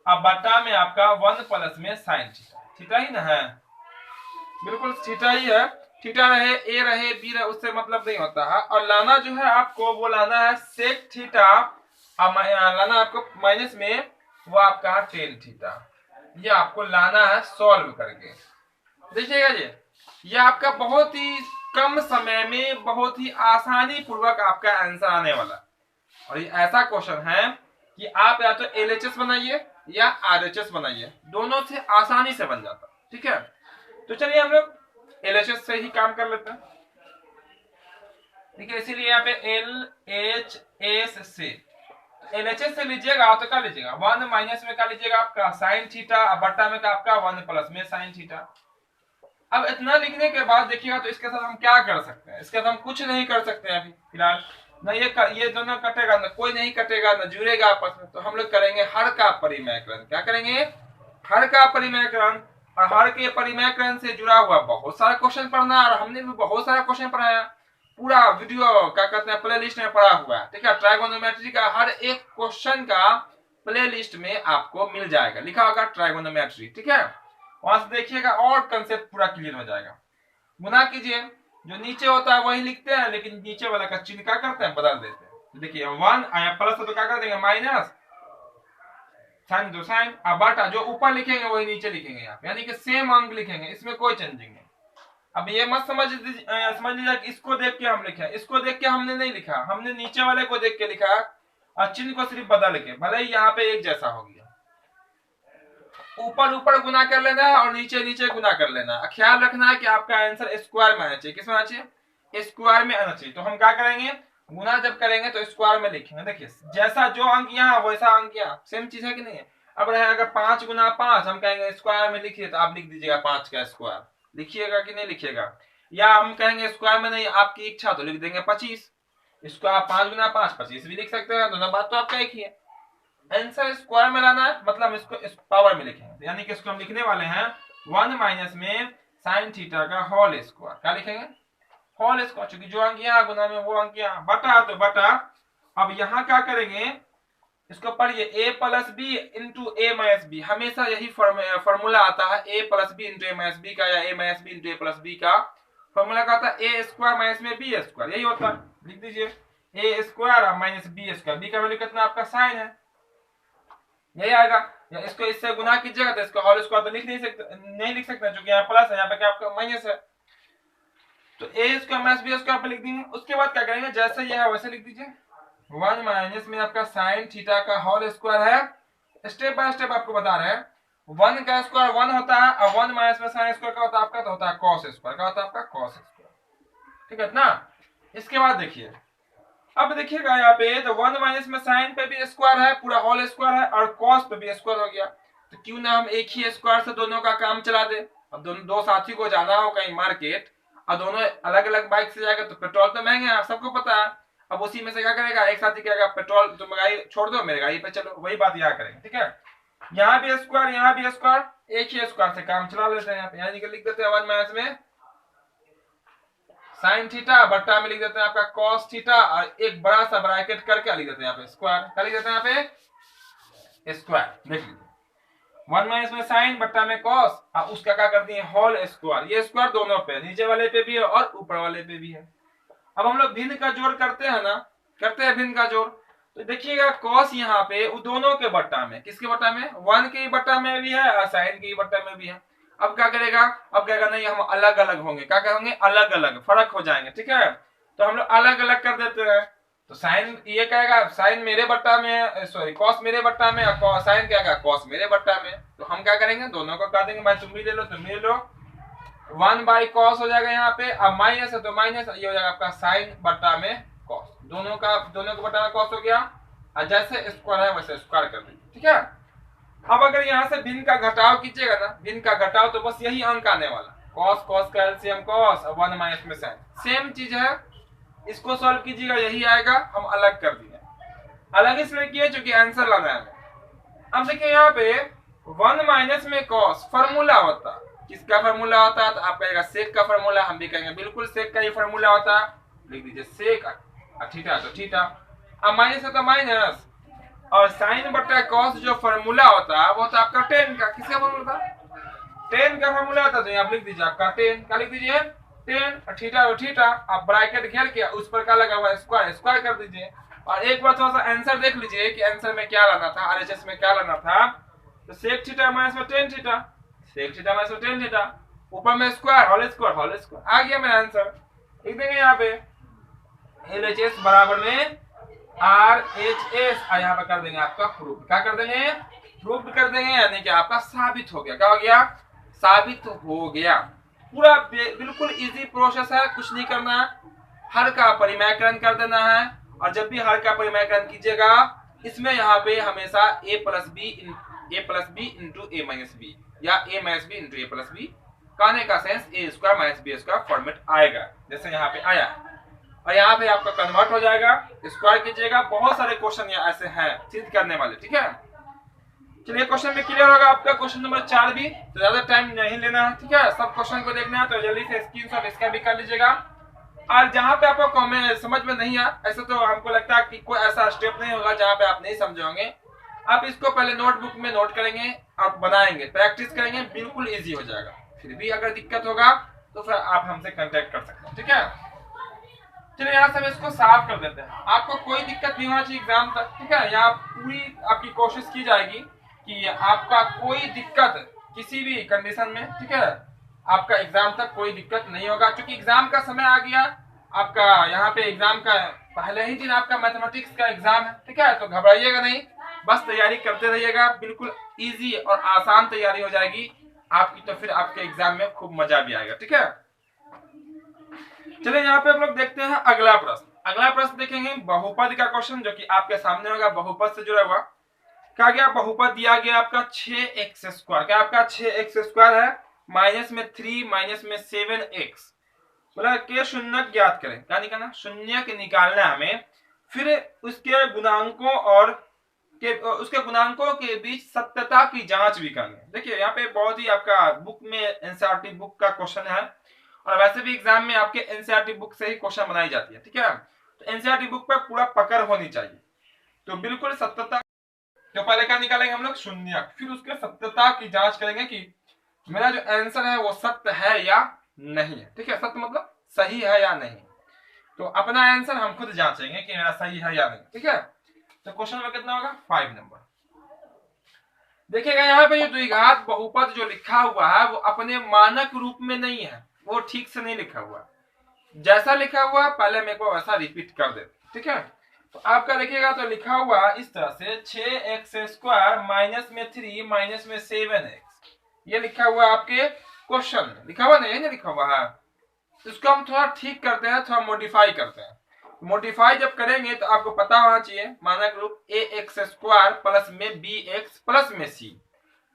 अब बटा में आपका 1 प्लस में साइन थीटा। थीटा ही ना है, बिल्कुल थीटा ही है। थीटा रहे ए रहे बी रहे उससे मतलब नहीं होता है। और लाना जो है आपको वो लाना है सेक थीटा, लाना आपको माइनस में वो आपका टेन थीटा, ये आपको लाना है सॉल्व करके। देखिएगा ये आपका बहुत ही कम समय में बहुत ही आसानी पूर्वक आपका आंसर आने वाला। और ये ऐसा क्वेश्चन है कि आप या तो एलएचएस बनाइए या आरएचएस बनाइए, दोनों से आसानी से बन जाता। ठीक है, तो चलिए हम लोग एलएचएस से ही काम कर लेते हैं। ठीक है, इसीलिए यहाँ पे एलएचएस से एलएचएस से लीजिएगा तो क्या लीजिएगा 1 माइनस में क्या लीजिएगा आपका साइन थीटा, बट्टा में का आपका 1 प्लस में साइन थीटा। अब इतना लिखने के बाद देखिएगा तो इसके साथ हम क्या कर सकते हैं, इसके साथ हम कुछ नहीं कर सकते हैं अभी फिलहाल ना। ये दोनों कटेगा ना, कोई नहीं कटेगा ना, जुड़ेगा आपस में। तो हम लोग करेंगे हर का परिमेयकरण। क्या करेंगे, हर का परिमेयकरण। और हर के परिमेयकरण से जुड़ा हुआ बहुत सारा क्वेश्चन पढ़ना, और हमने भी बहुत सारा क्वेश्चन पढ़ाया। पूरा वीडियो क्या कहते हैं प्ले लिस्ट में पड़ा हुआ है, ठीक है। ट्राइगोनोमेट्री का हर एक क्वेश्चन का प्ले लिस्ट में आपको मिल जाएगा, लिखा होगा ट्राइगोनोमेट्री, ठीक है। वहां से देखिएगा और कंसेप्ट पूरा क्लियर हो जाएगा। गुना कीजिए, जो नीचे होता है वही लिखते हैं, लेकिन नीचे वाला का चिन्ह क्या करते हैं, बदल देते हैं। देखिए 1 आया प्लस तो क्या कर देंगे माइनस, साइन दो साइन, अब बटा जो ऊपर लिखेंगे वही नीचे लिखेंगे यहाँ, यानी कि सेम अंक लिखेंगे, इसमें कोई चेंजिंग नहीं। अब ये मत समझ लीजिए कि इसको देख के हम लिखे, इसको देख के हमने नहीं लिखा, हमने नीचे वाले को देख के लिखा और चिन्ह को सिर्फ बदल के, भले ही यहाँ पे एक जैसा हो गया। ऊपर ऊपर गुना कर लेना है और नीचे नीचे गुना कर लेना है। ख्याल रखना है कि आपका आंसर स्क्वायर में आना चाहिए। किस में आना चाहिए, स्क्वायर में आना चाहिए। तो हम क्या करेंगे, गुना जब करेंगे तो स्क्वायर में लिखेंगे। देखिए जैसा जो अंक यहाँ वैसा अंक यहाँ, सेम चीज है कि नहीं है। अब रहेगा 5 गुना 5, हम कहेंगे स्क्वायर में लिखिए, तो आप लिख दीजिएगा 5 का स्क्वायर, लिखिएगा कि नहीं लिखिएगा। या हम कहेंगे स्क्वायर में नहीं, आपकी इच्छा, तो लिख देंगे 25। इसको आप 5 गुना 5 25 भी लिख सकते हैं, दोनों बात तो आपका एक ही है। आंसर स्क्वायर में लाना है, मतलब इसको इस पावर में लिखेंगे, यानी कि इसको हम लिखने वाले हैं 1 माइनस में साइन थीटा का होल स्क्वायर। क्या लिखेंगे, होल स्क्वायर, क्योंकि जो अंक यहाँ गुना में वो अंक यहाँ, बटा तो बटा। अब यहाँ क्या करेंगे, इसको पढ़िए, a plus b into a minus b, हमेशा यही फॉर्मूला आता है, a plus b into a minus b का, या a minus b into a plus b का फॉर्मूला का आता है ए स्क्वायर माइनस में बी स्क्वायर, यही होता है। लिख दीजिए a square minus b square, b का वैल्यू कितना आपका साइन है, यही आएगा। या इसको इससे गुना कीजिएगा तो इसको होल स्क्वायर तो लिख नहीं लिख सकते, क्योंकि यहाँ प्लस है, यहाँ पे क्या आपका माइनस है। तो ए स्क्वायर माइनस बी स्क्वायर पे लिख देंगे। उसके बाद क्या करेंगे, जैसे ये है वैसे लिख दीजिए। 1 माइनस में आपका साइन थीटा का होल स्क्वायर है। स्टेप बाय स्टेप आपको बता रहे हैं। 1 का स्क्वायर 1 होता है, और 1 माइनस में साइन स्क्वायर का होता है आपका, तो होता है कॉस स्क्वायर का, होता है आपका कॉस स्क्वायर, ठीक है ना। इसके बाद देखिए, अब देखिएगा यहाँ पे, तो 1 माइनस में साइन पे भी स्क्वायर है, पूरा होल स्क्वायर है, और कॉस पे भी स्क्वायर हो गया। तो क्यों ना हम एक ही स्क्वायर से दोनों का काम चला दे। अब दोनों दो साथी को जाना हो कहीं मार्केट, और दोनों अलग अलग बाइक से जाएगा, तो पेट्रोल तो महंगे है, सबको पता है। अब उसी में से क्या करेगा, एक साथी कहेगा पेट्रोल तुम गाड़ी छोड़ दो, मेरे गाड़ी पे चलो, वही बात यहाँ करेंगे, ठीक है। यहाँ भी स्क्वायर, यहाँ भी स्क्वायर, एक ही स्क्वायर से काम चला लेते हैं यहाँ पे, यानी कि लिख देते हैं 1 माइनस में साइन थीटा, बट्टा में लिख देते हैं आपका कॉस थीटा, और एक बड़ा सा ब्रैकेट करके लिख देते हैं यहाँ पे स्क्वायर। क्या लिख देते हैं यहाँ पे, स्क्वायर। देख लीजिए 1 माइनस में साइन, बट्टा में कॉस, और उसका क्या कर दिए होल स्क्वायर। ये स्क्वायर दोनों पे, नीचे वाले पे भी है और ऊपर वाले पे भी है। अब हम लोग भिन्न का जोड़ करते हैं ना, करते हैं भिन्न का जोड़। तो देखिएगा कॉस यहाँ पे वो दोनों के बट्टा में, किसके बट्टा में, 1 के बट्टा में भी है और साइन के बट्टा में भी है। अब क्या करेगा, अब कहेगा नहीं हम अलग अलग होंगे, क्या कहेंगे, अलग अलग, फर्क हो जाएंगे, ठीक है। तो हम लोग अलग अलग कर देते हैं। तो साइन ये कहेगा साइन मेरे बट्टा में, सॉरी कॉस मेरे बट्टा में, और साइन क्या कहेगा कॉस मेरे बट्टा में। तो हम क्या करेंगे, दोनों को कह देंगे भाई तुम भी ले लो तुम भी ले लो, 1 बाई कॉस हो जाएगा यहाँ पे। अब माइनस है तो माइनस, ये हो जाएगा आपका साइन बट्टा में कॉस, दोनों के बट्टा में कॉस हो गया। और जैसे स्क्वायर है वैसे स्क्वायर कर दीजिए, ठीक है। अब अगर यहाँ से भिन्न का घटाव कीजिएगा ना, भिन्न का घटाव, तो बस यही अंक आने वाला, कॉस कॉस का एलसीएम कॉस, 1 माइनस में साइन, सेम चीज है। इसको सॉल्व कीजिएगा, यही आएगा। हम अलग कर दिए, अलग इसलिए किए क्योंकि आंसर लाना है। अब देखिए यहाँ पे 1 माइनस में कॉस फॉर्मूला होता, किसका फॉर्मूला होता है, तो आप कहेगा सेक का फॉर्मूला, हम भी कहेंगे बिल्कुल सेक का ही फॉर्मूला होता है। लिख दीजिए सेक, थीटा तो थीटा, अब माइनस है तो माइनस, और साइन बट्टा कॉस जो फॉर्मूला होता है वो तो आपका टेन का, किसका फॉर्मूला था, टेन का फॉर्मूला होता है। तो यहाँ लिख दीजिए आपका टेन, क्या लिख दीजिए टेन, थीटा और थीटा, आप ब्रैकेट घेर के उस पर क्या लगा हुआ है स्क्वायर, स्क्वायर कर दीजिए। और एक बार थोड़ा सा आंसर देख लीजिए कि आंसर में क्या लाना था, आरएचएस में क्या लाना था। तो सेक थीटा माइनस में tan theta, sec theta minus में टेन थीटा, ऊपर में square whole square whole square, आ गया मेरा आंसर। लिख देंगे यहाँ पे एलएचएस बराबर में आरएचएस, और यहाँ पे कर देंगे आपका प्रूफ, क्या कर देंगे, प्रूफ कर देंगे, यानी कि आपका साबित हो गया। क्या हो गया, साबित हो गया। पूरा बिल्कुल इजी प्रोसेस है, कुछ नहीं करना है, हर का परिमाकरण कर देना है। और जब भी हर का परिमाकरण कीजिएगा, इसमें यहाँ पे हमेशा a plus b into a minus b, या a minus b into a plus b, कहने का sense a square minus b square format आएगा, जैसे यहाँ पे आया। और यहाँ पे आपका कन्वर्ट हो जाएगा, स्क्वायर कीजिएगा। बहुत सारे क्वेश्चन यहाँ ऐसे हैं सिद्ध करने वाले, ठीक है। चलिए क्वेश्चन में क्लियर होगा आपका, क्वेश्चन नंबर 4 भी, तो ज्यादा टाइम नहीं लेना है, ठीक है। सब क्वेश्चन को देखना है तो जल्दी से स्क्रीनशॉट इसका भी कर लीजिएगा। और जहां पे आपको कमेंट समझ में नहीं आया, ऐसा तो हमको लगता है कि कोई ऐसा स्टेप नहीं होगा जहां पे आप नहीं समझे होंगे। आप इसको पहले नोटबुक में नोट करेंगे और बनाएंगे, प्रैक्टिस करेंगे, बिल्कुल इजी हो जाएगा। फिर भी अगर दिक्कत होगा तो फिर आप हमसे कांटेक्ट कर सकते हैं, ठीक है। चलिए यहाँ से हम इसको साफ कर देते हैं। आपको कोई दिक्कत नहीं होना चाहिए एग्जाम तक, ठीक है। यहाँ पूरी आपकी कोशिश की जाएगी कि आपका कोई दिक्कत किसी भी कंडीशन में, ठीक है, आपका एग्जाम तक कोई दिक्कत नहीं होगा। क्योंकि एग्जाम का समय आ गया आपका, यहाँ पे एग्जाम का पहले ही दिन आपका मैथमेटिक्स का एग्जाम है, ठीक है। तो घबराइएगा नहीं, बस तैयारी करते रहिएगा, बिल्कुल इजी और आसान तैयारी हो जाएगी आपकी। तो फिर आपके एग्जाम में खूब मजा भी आएगा, ठीक है। चलिए यहाँ पे हम लोग देखते हैं अगला प्रश्न। अगला प्रश्न देखेंगे बहुपद का क्वेश्चन, जो कि आपके सामने होगा, बहुपद से जुड़ा हुआ। कहा गया बहुपद दिया गया आपका 6x²। क्या आपका 6x² है, माइनस में 3 माइनस में 7x, बोला के शून्य ज्ञात करें। क्या निकालना, शून्य के निकालना हमें, फिर उसके गुणांकों और उसके गुणांकों के बीच सत्यता की जांच भी करनी है। देखिए यहाँ पे बहुत ही आपका बुक में एनसीईआरटी बुक का क्वेश्चन है, और वैसे भी एग्जाम में आपके एनसीईआरटी बुक से ही क्वेश्चन बनाई जाती है, ठीक है। तो एनसीईआरटी बुक पर पूरा पकड़ होनी चाहिए। तो बिल्कुल सत्यता, तो पहले क्या निकालेंगे हम लोग, शून्य, फिर उसके सत्यता की जांच करेंगे कि मेरा जो आंसर है वो सत्य है या नहीं है, ठीक है। सत्य मतलब सही है या नहीं। तो अपना आंसर हम खुद जांचेंगे कि मेरा सही है या नहीं, ठीक है। तो क्वेश्चन नंबर कितना होगा, 5 नंबर। देखिएगा यहाँ पे ये द्विघात बहुपद जो लिखा हुआ है वो अपने मानक रूप में नहीं है, वो ठीक से नहीं लिखा हुआ। जैसा लिखा हुआ पहले मेरे को वैसा रिपीट कर दे, ठीक है। तो आपका देखिएगा तो लिखा हुआ इस तरह से 6x² माइनस में 3 माइनस में 7x, ये लिखा हुआ आपके क्वेश्चन में, लिखा हुआ नहीं है, लिखा हुआ है। इसको हम थोड़ा ठीक करते हैं, थोड़ा मॉडिफाई करते हैं। मॉडिफाई जब करेंगे तो आपको पता होना चाहिए मानक रूप ax² प्लस में bx प्लस में c।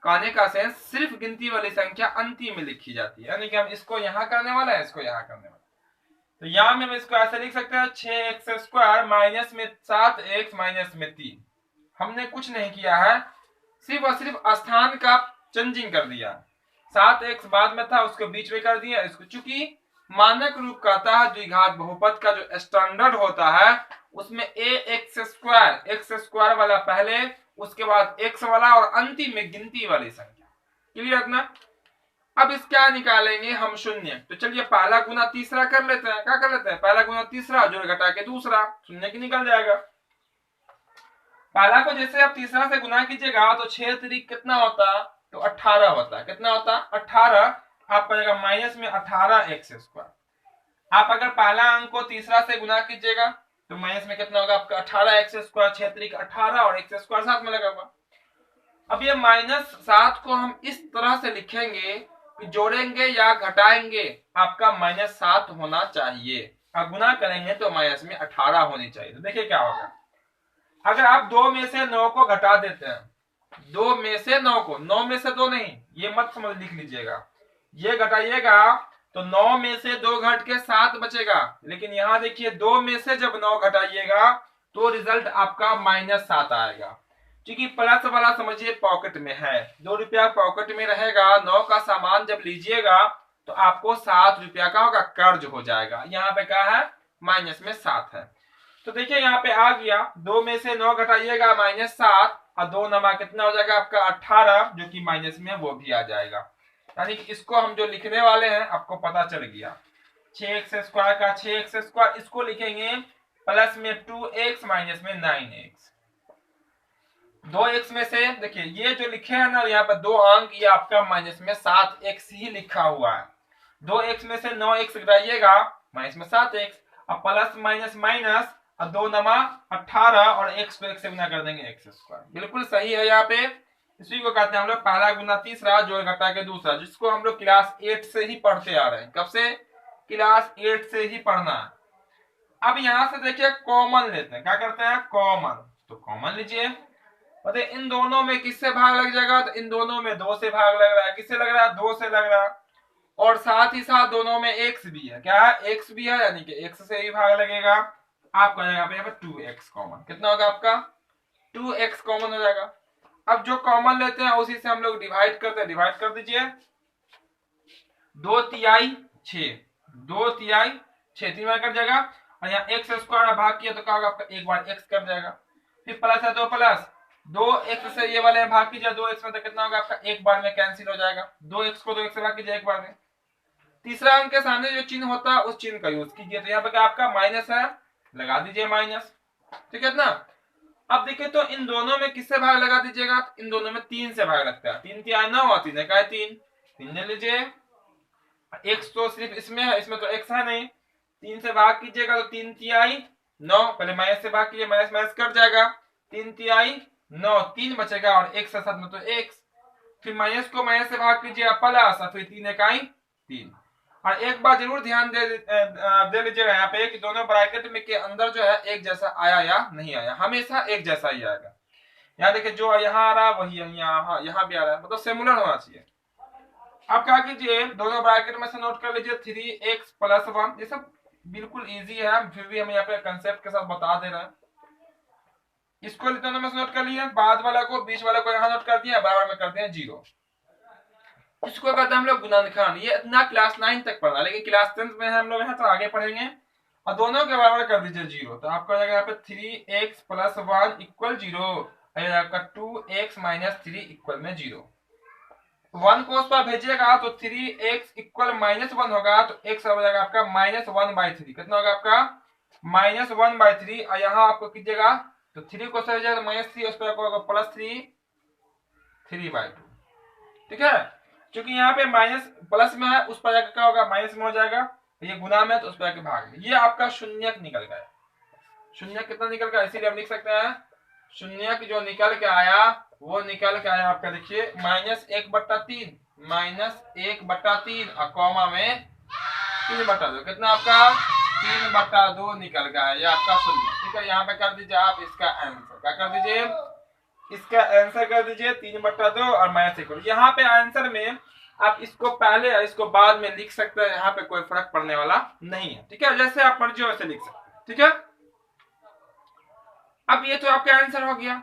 कहने का सेंस सिर्फ गिनती वाली संख्या अंतिम में लिखी जाती है, यानी कि हम इसको यहाँ करने वाला है, इसको यहाँ करने वाला। तो यहाँ में हम इसको ऐसे लिख सकते हैं 6x² माइनस में 7x माइनस में 3। हमने कुछ नहीं किया है, सिर्फ और सिर्फ स्थान का चेंजिंग कर दिया। 7x बाद में था उसको बीच में कर दिया इसको। चूंकि मानक रूप कहता है द्विघात बहुपद का जो स्टैंडर्ड होता है उसमें x² वाला पहले, उसके बाद x वाला और अंतिम में गिनती वाली संख्या। क्लियर है ना। अब इसका निकालेंगे हम शून्य। तो चलिए पहला गुना तीसरा कर लेते हैं। क्या कर लेते हैं, पहला गुना तीसरा, जोड़ घटा के दूसरा, शून्य की निकल जाएगा। पहला को जैसे आप तीसरा से गुना कीजिएगा तो 6 तरीक कितना होता, तो 18 होता है। कितना होता, 18। आप पड़ेगा माइनस में 18x²। आप अगर पहला अंक को तीसरा से गुना कीजिएगा तो माइनस में कितना होगा आपका 18x², 6 तरीक 18 और x² साथ में लगा हुआ। अब ये -7 को हम इस तरह से लिखेंगे कि जोड़ेंगे या घटाएंगे आपका -7 होना चाहिए, और गुना करेंगे तो माइनस में 18 होनी चाहिए। तो देखिए क्या होगा, अगर आप 2 में से 9 को घटा देते हैं, 2 में से 9 को, 9 में से 2 नहीं, ये मत समझ, लिख लीजिएगा। ये घटाइएगा तो 9 में से 2 घट के 7 बचेगा। लेकिन यहाँ देखिए 2 में से जब 9 घटाइएगा तो रिजल्ट आपका -7 आएगा। क्योंकि प्लस वाला समझिए पॉकेट में है, 2 रुपया पॉकेट में रहेगा। 9 का सामान जब लीजिएगा तो आपको 7 रुपया का होगा, कर्ज हो जाएगा। यहाँ पे क्या है, माइनस में 7 है। तो देखिए यहाँ पे आ गया, 2 में से 9 घटाइएगा -7, और 2 नमा कितना हो जाएगा आपका 18, जो कि माइनस में वो भी आ जाएगा। यानी कि इसको हम जो लिखने वाले हैं आपको पता चल गया। 6x² का 6x², इसको लिखेंगे प्लस में 2x माइनस में 9x। 2x में से देखिए ये जो लिखे हैं ना यहाँ पर 2 अंक, ये आपका माइनस में 7x ही लिखा हुआ है। 2x में से 9x घटाइएगा माइनस में 7x, अब प्लस माइनस माइनस, और 2 नमा 18 और x को x से गुना कर देंगे x²। बिल्कुल सही है। यहाँ पे इसी को कहते हैं हम लोग पहला गुना तीसरा, जोड़ घटा के दूसरा, जिसको हम लोग क्लास 8 से ही पढ़ते आ रहे हैं। कब से, क्लास 8 से ही पढ़ना है। अब यहाँ से देखिए कॉमन लेते हैं। क्या करते हैं, कॉमन। तो कॉमन लीजिए, बताइए इन दोनों में किससे भाग लग जाएगा, तो इन दोनों में 2 से भाग लग रहा है। किससे लग रहा है, 2 से लग रहा है। और साथ ही साथ दोनों में x भी है। क्या है, x भी है, यानी कि x से ही भाग लगेगा। आपका यहाँ पे 2x कॉमन, कितना होगा आपका 2x कॉमन हो जाएगा। अब जो कॉमन लेते हैं उसी से हम लोग डिवाइड करते हैं। डिवाइड कर दीजिए, 2 तिहाई 6, 2 तिहाई 6 3 बार कट जाएगा, और यहाँ एक्स स्क्वायर भाग किया तो क्या होगा आपका, एक बार एक्स कट जाएगा। फिर प्लस है 2 प्लस 2x से ये वाले भाग कीजिए, 2x में तो कितना होगा आपका, एक बार में कैंसिल हो जाएगा, 2x को 2x से भाग कीजिए एक बार में। तीसरा अंक के सामने जो चिन्ह होता है उस चिन्ह का यूज कीजिए, तो यहाँ पे क्या आपका माइनस है, लगा दीजिए माइनस, ठीक है ना। अब देखिए तो इन दोनों में किससे भाग लगा दीजिएगा, इन दोनों में 3 से भाग लगता है, 3 3 9 और 3 का 3 ले लीजिए। x तो सिर्फ इसमें है, इसमें तो x है नहीं, 3 से भाग कीजिएगा तो 3 तिहाई 9, पहले माइनस से भाग कीजिए, माइनस माइनस कट जाएगा, 3 तिहाई 9, 3 बचेगा और x है साथ में तो x, फिर माइनस को माइनस से भाग कीजिए प्लस, और फिर 3 इकाई 3। और एक बात जरूर ध्यान दे लीजिएगा यहाँ पे कि दोनों ब्रैकेट में के अंदर जो है एक जैसा आया या नहीं आया, हमेशा एक जैसा ही आएगा। यहाँ देखिए जो यहाँ आ रहा है वही यहाँ भी आ रहा है, मतलब सिमिलर होना चाहिए। अब क्या कीजिए, दोनों ब्रैकेट में से नोट कर लीजिए 3x + 1, ये सब बिल्कुल इजी है, फिर भी हम यहाँ पे कंसेप्ट के साथ बता दे रहे हैं। इसको दोनों में से नोट कर लिए, बाद वाला को बीच वाला को यहाँ नोट कर दिया, बराबर में करते हैं 0। इसको कहते हैं हम लोग गुणनखंड। ये इतना क्लास 9 तक पढ़ा, लेकिन क्लास 10 में हम लोग यहाँ तो आगे पढ़ेंगे। और दोनों के बराबर कर दीजिए 0, तो आपका जाएगा यहाँ पे 3x + 1 = 0, आपका 2x - 3 = 0। 1 को उस पर भेजिएगा तो 3x = -1 होगा, तो x हो जाएगा आपका -1/3, कितना होगा आपका -1/3। और यहाँ आपको कीजिएगा तो 3 को सही जाएगा -3, उस पर आपको +3 3/2, ठीक है। क्योंकि यहाँ पे माइनस प्लस में है, उस पर जाकर क्या होगा, माइनस में हो जाएगा, तो ये गुना में है तो उस पर जाकर भाग में। ये आपका शून्यक निकल गया, शून्यक कितना निकल गया, इसीलिए हम लिख सकते हैं शून्यक जो निकल के आया वो निकल के आया आपका, देखिए -1/3, -1/3 और कॉमा में 3/2, कितना आपका 3/2 निकल गया, ये आपका शून्य, ठीक है। यहाँ पे कर दीजिए आप इसका आंसर, क्या कर दीजिए, इसका आंसर कर दीजिए 3/2 और -1। यहाँ पे आंसर में आप इसको पहले या इसको बाद में लिख सकते हैं, यहाँ पे कोई फर्क पड़ने वाला नहीं है, ठीक है। जैसे आप मर्जी वैसे लिख सकते हैं, ठीक है। अब ये तो आपका आंसर हो गया।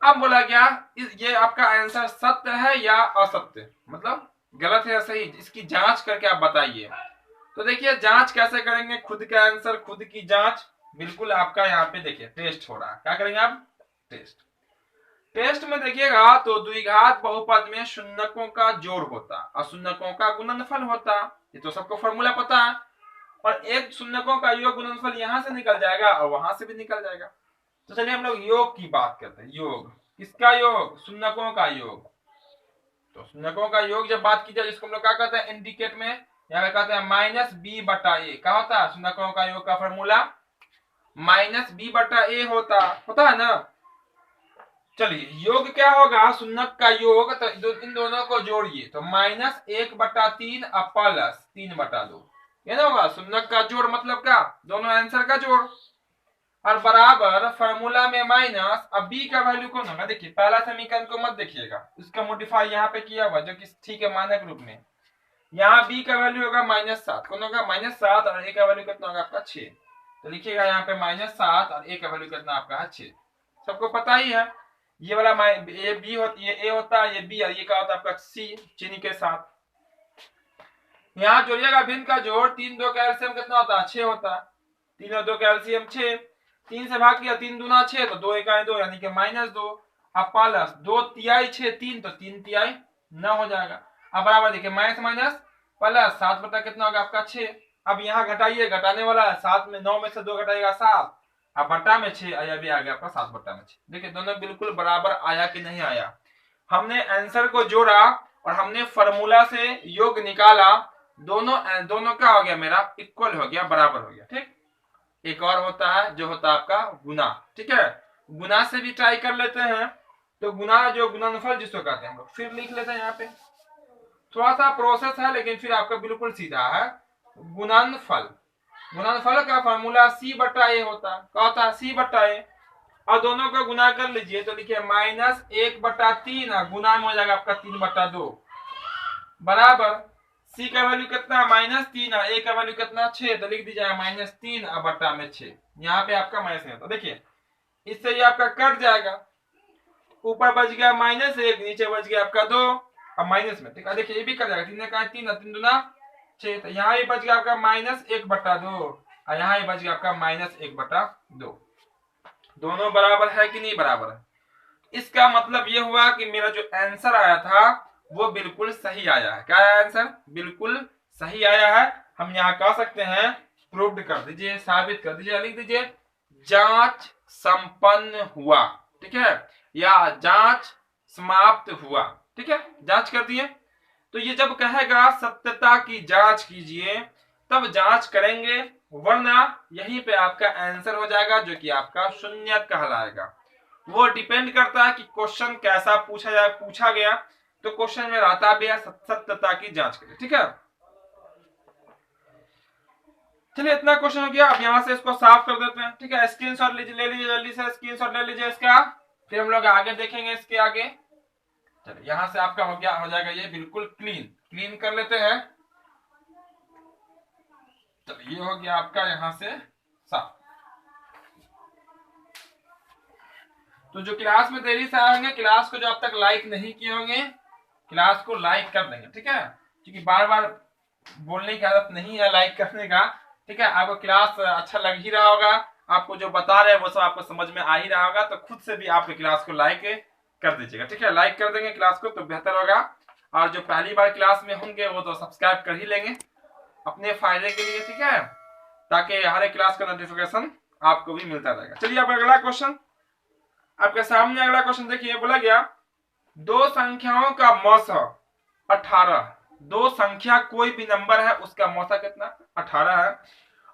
अब बोला गया ये आपका आंसर सत्य है या असत्य, मतलब गलत है या सही, इसकी जांच करके आप बताइए। तो देखिए जांच कैसे करेंगे, खुद का आंसर खुद की जांच, बिल्कुल आपका यहाँ पे देखिए टेस्ट हो रहा है, क्या करेंगे आप, टेस्ट में देखिएगा तो द्विघात बहुपद में शून्यकों का जोड़ होता और शून्यकों का गुणनफल होता, ये तो सबको फॉर्मूला पता है। और एक शून्यकों का योग गुणनफल यहाँ से निकल जाएगा और वहां से भी निकल जाएगा। तो चलिए हम लोग योग की बात करते हैं। योग किसका योग, शून्यकों का योग। तो शून्यकों का योग जब बात की जाए, जिसको हम लोग क्या कहते हैं, इंडिकेट में यहाँ पे कहते हैं -b/a। क्या होता है शून्यकों का योग का फॉर्मूला, -b/a होता है ना। चलिए योग क्या होगा, शून्यक का योग, तो इन दोनों को जोड़िए तो -1/3 प्लस 3/2, ये ना होगा शून्यक का जोड़, मतलब क्या, दोनों आंसर का जोड़, और बराबर फॉर्मूला में माइनस। अब b का वैल्यू कौन होगा, देखिए पहला समीकरण को मत देखिएगा, उसका मॉडिफाई यहाँ पे किया हुआ जो कि ठीक है मानक रूप में। यहाँ b का वैल्यू होगा -7, कौन होगा -7, और a का वैल्यू कितना होगा आपका 6। तो लिखिएगा यहाँ पे -7 और a का वैल्यू कितना आपका है 6, सबको पता ही है। ये वाला ये बी होती है, ए होता है, ये बी, और ये क्या होता है आपका सी, चीनी के साथ। यहाँ जोड़िएगा भिन्न का जोड़, 3 2 कैल्शियम कितना होता है, 6 होता है, 3 और 2 कैल्शियम 6, 3 से भाग किया 3 दूना 6, तो 2 इकाई 2 यानी कि -2, अब प्लस 2 तिहाई 6 3, तो 3 तिहाई 9 हो जाएगा। अब बराबर देखिए माइनस माइनस प्लस 7 बटा कितना होगा आपका 6। अब यहाँ घटाइए, घटाने वाला है 7 में 9 में से 2 घटाएगा 7, अब बट्टा में 6 आया, भी आ गया आपका 7/6। देखिए दोनों बिल्कुल बराबर आया कि नहीं आया। हमने आंसर को जोड़ा और हमने फॉर्मूला से योग निकाला, दोनों क्या हो गया, मेरा इक्वल हो गया, बराबर हो गया, ठीक। एक और होता है जो होता है आपका गुना, ठीक है। गुना से भी ट्राई कर लेते हैं, तो गुना जो गुणनफल जिसको कहते हैं हम लोग, फिर लिख लेते हैं। यहाँ पे थोड़ा सा प्रोसेस है, लेकिन फिर आपका बिल्कुल सीधा है। गुणनफल, गुणनफल का फॉर्मूला c/a होता है, क्या होता है c/a, और दोनों को गुना कर लीजिए तो लिखिए -1/3 और गुना में हो जाएगा आपका 3/2, बराबर c का वैल्यू कितना -3 और a का वैल्यू कितना 6, तो लिख दीजिए -3 और बट्टा में 6। यहाँ पे आपका माइनस है, तो देखिए इससे ये आपका कट जाएगा, ऊपर बच गया -1, नीचे बच गया आपका 2 और माइनस में, ठीक है। देखिए ये भी कट जाएगा, 3 का 3 और 3 दूना 6, तो यहाँ भी बच गया आपका -1/2 और यहाँ ये बच गया आपका -1/2। दोनों बराबर है कि नहीं बराबर है। इसका मतलब ये हुआ कि मेरा जो आंसर आया था वो बिल्कुल सही आया है। क्या आया आंसर? बिल्कुल सही आया है। हम यहाँ कह सकते हैं प्रूव्ड कर दीजिए, साबित कर दीजिए, लिख दीजिए जांच संपन्न हुआ, ठीक है, या जांच समाप्त हुआ, ठीक है, जांच कर दिए। तो ये जब कहेगा सत्यता की जांच कीजिए तब जांच करेंगे, वरना यहीं पे आपका आंसर हो जाएगा जो कि आपका शून्य कहलाएगा। वो डिपेंड करता है कि क्वेश्चन कैसा पूछा गया। तो क्वेश्चन में रहता भी है सत्यता की जांच करिए, ठीक है। चलिए इतना क्वेश्चन हो गया। अब यहाँ से इसको साफ कर देते हैं, ठीक है। स्क्रीनशॉट ले लीजिए जल्दी से, स्क्रीनशॉट ले लीजिए इसका, फिर हम लोग आगे देखेंगे इसके आगे। चलिए यहाँ से आपका हो जाएगा ये बिल्कुल क्लीन कर लेते हैं। चलिए ये हो गया आपका यहाँ से साफ। तो जो क्लास में देरी से आए होंगे, क्लास को जो अब तक लाइक नहीं किए होंगे, क्लास को लाइक कर देंगे, ठीक है, क्योंकि बार बार बोलने की आदत नहीं है लाइक करने का, ठीक है। आपको क्लास अच्छा लग ही रहा होगा, आपको जो बता रहे हैं वो सब आपको समझ में आ ही रहा होगा, तो खुद से भी आप क्लास को लाइक कर दीजिएगा, ठीक है। लाइक कर देंगे क्लास को तो बेहतर होगा। और जो पहली बार क्लास में होंगे वो तो सब्सक्राइब कर ही लेंगे अपने फायदे के लिए, ठीक है, ताकि हर एक क्लास का नोटिफिकेशन आपको भी मिलता रहेगा। चलिए अब अगला क्वेश्चन आपके सामने, अगला क्वेश्चन देखिए, बोला गया दो संख्याओं का मौसा 18। दो संख्या कोई भी नंबर है उसका मौसा कितना? 18 है।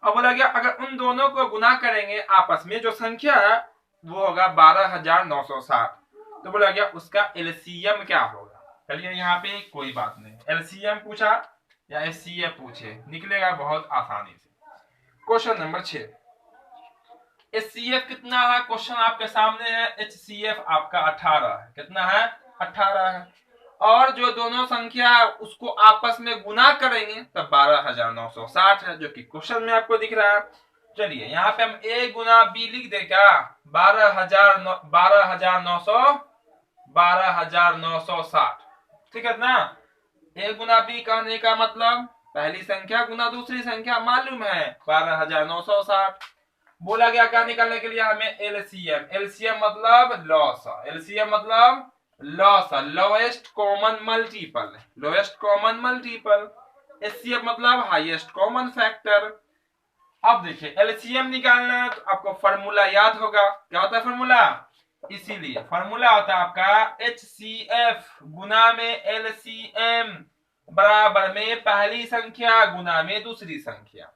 अब बोला गया अगर उन दोनों को गुना करेंगे आपस में, जो संख्या है वो होगा 12,960। तो बोला गया उसका एलसीएम क्या होगा? चलिए यहाँ पे कोई बात नहीं, एलसीएम पूछा या एचसीएफ पूछे निकलेगा बहुत आसानी से। क्वेश्चन नंबर 6, एचसीएफ कितना है? क्वेश्चन आपके सामने है। एचसीएफ आपका 18 है। कितना है? 18 है। और जो दोनों संख्या उसको आपस में गुना करेंगे तब 12,960 है, जो कि क्वेश्चन में आपको दिख रहा है। चलिए यहाँ पे हम ए गुना बी लिख दे क्या? 12,960, ठीक है ना। ए गुना बी कहने का मतलब पहली संख्या गुना दूसरी संख्या, मालूम है 12,960। बोला गया क्या निकालने के लिए हमें? एलसीएम। एलसीएम मतलब लॉस, एलसीएम मतलब loss, lowest common multiple, lowest common multiple. HCF मतलब हाईएस्ट कॉमन फैक्टर। अब देखिए एलसीएम निकालना है तो आपको फॉर्मूला याद होगा। क्या होता है फॉर्मूला? इसीलिए फॉर्मूला होता है आपका एचसीएफ गुना में एलसीएम बराबर में पहली संख्या गुना में दूसरी संख्या।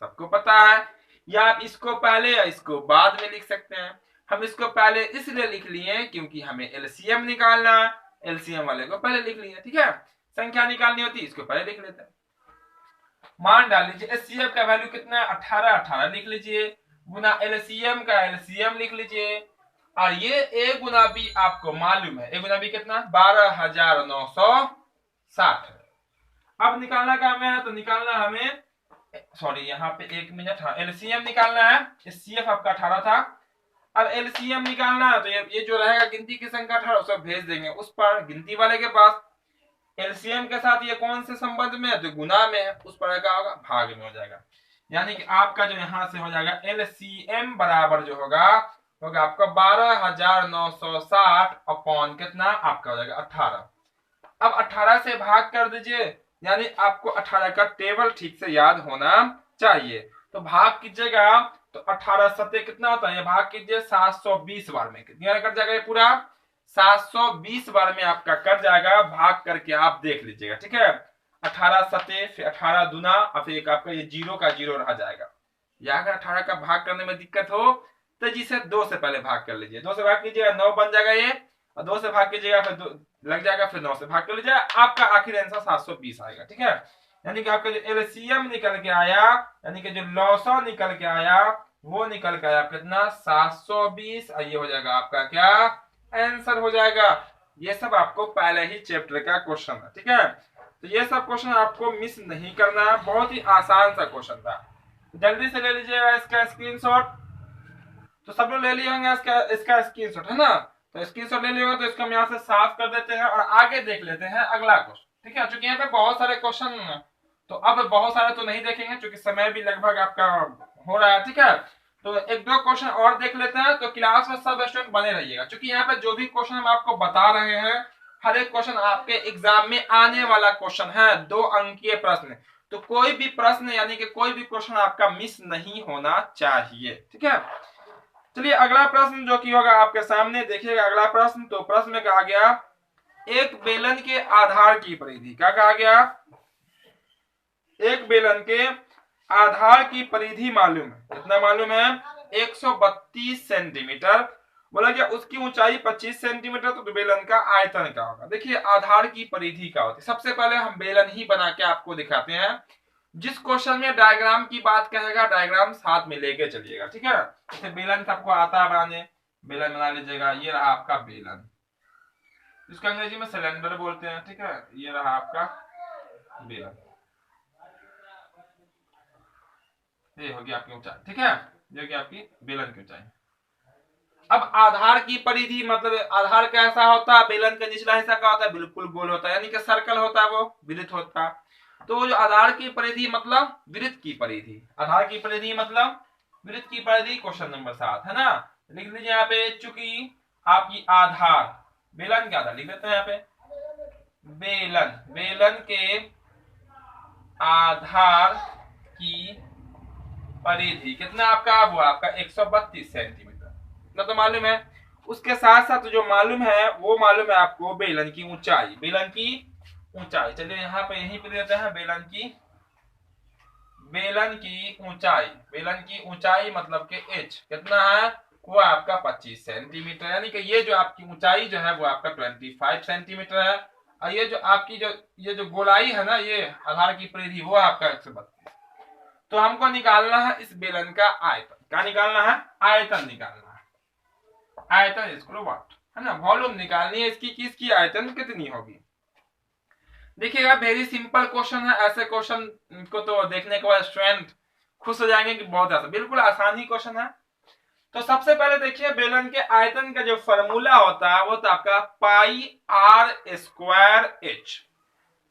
सबको पता है, या आप इसको पहले या इसको बाद में लिख सकते हैं। हम इसको पहले इसलिए लिख लिए क्योंकि हमें एलसीएम निकालना है, एलसीएम वाले को पहले लिख लिए, ठीक है। संख्या निकालनी होती है इसको पहले लिख लेते हैं। मान डाल लीजिए एचसीएफ का वैल्यू कितना है? 18। 18 लिख लीजिए गुना एलसीएम का एलसीएम लिख लीजिए। और ये ए गुना बी आपको मालूम है, ए गुना बी कितना? 12,960 है। अब निकालना क्या हमें है? तो निकालना हमें, सॉरी यहाँ पे 1 मिनट, हाँ एलसीएम निकालना है। एचसीएफ आपका 18 था। अब एलसीएम निकालना है तो ये जो रहेगा गिनती की संख्या 18 उसे भेज देंगे उस पर गिनती वाले के पास। एलसीएम के साथ ये कौन से संबंध में है? तो गुना में है, उस पर क्या होगा? भाग में हो जाएगा। यानी कि आपका जो यहाँ से हो जाएगा एलसीएम बराबर जो होगा आपका 12,960 अपॉन कितना? आपका हो जाएगा 18। अब 18 से भाग कर दीजिए, यानी आपको 18 का टेबल ठीक से याद होना चाहिए। तो भाग कीजिएगा तो 18 सत्ते कितना होता है? ये भाग कीजिए 720 बार में, कितनी कट जाएगा? ये पूरा 720 बार में आपका कट जाएगा। भाग करके आप देख लीजिएगा, ठीक है। 18 सत्ते, फिर 18 दुना, और फिर आपका ये 0 का 0 रह जाएगा। या अगर 18 का भाग करने में दिक्कत हो तो जिसे 2 से पहले भाग कर लीजिए। 2 से भाग कीजिएगा 9 बन जाएगा ये, और 2 से भाग कीजिएगा फिर लग जाएगा, फिर 9 से भाग कर लीजिएगा, आपका आखिर आंसर 720 आएगा, ठीक है। यानी कि आपका जो एलसीएम निकल के आया, यानी कि जो लॉसा निकल के आया वो निकल के आया कितना? 720। ये हो जाएगा आपका क्या आंसर हो जाएगा। ये सब आपको पहले ही चैप्टर का क्वेश्चन है, ठीक है। तो ये सब क्वेश्चन आपको मिस नहीं करना है, बहुत ही आसान सा क्वेश्चन था। जल्दी से ले लीजिएगा इसका स्क्रीनशॉट। तो सब लोग ले लिए होंगे इसका स्क्रीनशॉट, है ना। तो स्क्रीनशॉट ले लिया तो इसको हम यहाँ से साफ कर देते हैं और आगे देख लेते हैं अगला क्वेश्चन, ठीक है। चूंकि यहाँ पे बहुत सारे क्वेश्चन, तो अब बहुत सारे तो नहीं देखेंगे क्योंकि समय भी लगभग आपका हो रहा है, ठीक है। तो एक दो क्वेश्चन और देख लेते हैं, तो क्लास में सब स्टूडेंट बने रहिएगा, क्योंकि यहाँ पे जो भी क्वेश्चन हम आपको बता रहे हैं हर एक क्वेश्चन आपके एग्जाम में आने वाला क्वेश्चन है, 2 अंकीय प्रश्न। तो कोई भी प्रश्न यानी कि कोई भी क्वेश्चन आपका मिस नहीं होना चाहिए, ठीक है। चलिए अगला प्रश्न जो कि होगा आपके सामने, देखिएगा अगला प्रश्न। तो प्रश्न में कहा गया एक बेलन के आधार की परिधि, क्या कहा गया, एक बेलन के आधार की परिधि मालूम है, कितना मालूम है, 132 सेंटीमीटर। बोला गया उसकी ऊंचाई 25 सेंटीमीटर, तो बेलन का आयतन क्या होगा। देखिए आधार की परिधि क्या होती है, सबसे पहले हम बेलन ही बना के आपको दिखाते हैं। जिस क्वेश्चन में डायग्राम की बात कहेगा डायग्राम साथ में लेके चलिएगा, ठीक है। जैसे बेलन सबको आता है बनाने, बेलन बना लीजिएगा। ये रहा आपका बेलन, इसको अंग्रेजी में सिलेंडर बोलते हैं, ठीक है। ये रहा आपका बेलन, ये होगी आपकी ऊंचाई, ठीक है, ये होगी आपकी बेलन की ऊंचाई। अब आधार की परिधि मतलब आधार कैसा होता है, बेलन का निचला हिस्सा क्या होता है, बिल्कुल गोल होता है, यानी कि सर्कल होता है, वो वृत्त होता है। तो जो आधार की परिधि मतलब वृत्त की परिधि, आधार की परिधि मतलब वृत्त की परिधि, क्वेश्चन नंबर 7 है ना। लिख लीजिए यहाँ पे, चूंकि आपकी आधार बेलन क्या था, लिख देते हैं यहाँ पे, बेलन के आधार की परिधि कितना आपका, वो आपका 132 सेंटीमीटर, इतना तो मालूम है। उसके साथ साथ जो मालूम है वो मालूम है आपको बेलन की ऊंचाई, बेलन की ऊंचाई। चलिए यहाँ पे यहीं पे देते हैं बेलन की ऊंचाई, बेलन की ऊंचाई मतलब के h कितना है, वो आपका 25 सेंटीमीटर, यानी कि ये जो आपकी ऊंचाई जो है वो आपका 25 सेंटीमीटर है। और ये जो आपकी ये जो गोलाई है ना, ये आधार की परिधि, वो आपका 132। तो हमको निकालना है इस बेलन का आयतन, क्या निकालना है, आयतन निकालना है, आयतन इसको वाट है ना, वॉल्यूम निकालनी है इसकी, किसकी आयतन कितनी होगी। देखिएगा वेरी सिंपल क्वेश्चन है, ऐसे क्वेश्चन को तो देखने के बाद स्टूडेंट खुश हो जाएंगे कि बहुत ज्यादा, बिल्कुल आसान ही क्वेश्चन है। तो सबसे पहले देखिए बेलन के आयतन का जो फॉर्मूला होता है वो तो आपका पाई आर स्क्वायर एच।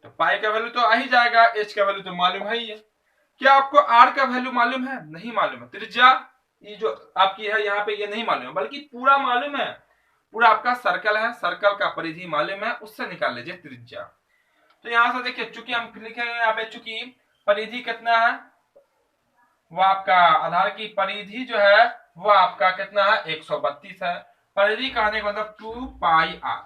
तो पाई का वैल्यू तो आ ही जाएगा, एच का वैल्यू तो मालूम है ही है। क्या आपको आर का वैल्यू मालूम है, नहीं मालूम है। त्रिज्या ये जो आपकी है यहाँ पे ये नहीं मालूम है, बल्कि पूरा मालूम है, पूरा आपका सर्कल है, सर्कल का परिधि मालूम है, उससे निकाल लीजिए त्रिज्या। तो यहां से देखिए चूंकि हम लिखेंगे यहाँ पे, चूंकि परिधि कितना है, वो आपका आधार की परिधि जो है वो आपका कितना है, 132 है। परिधि कहने का मतलब 2 पाई आर।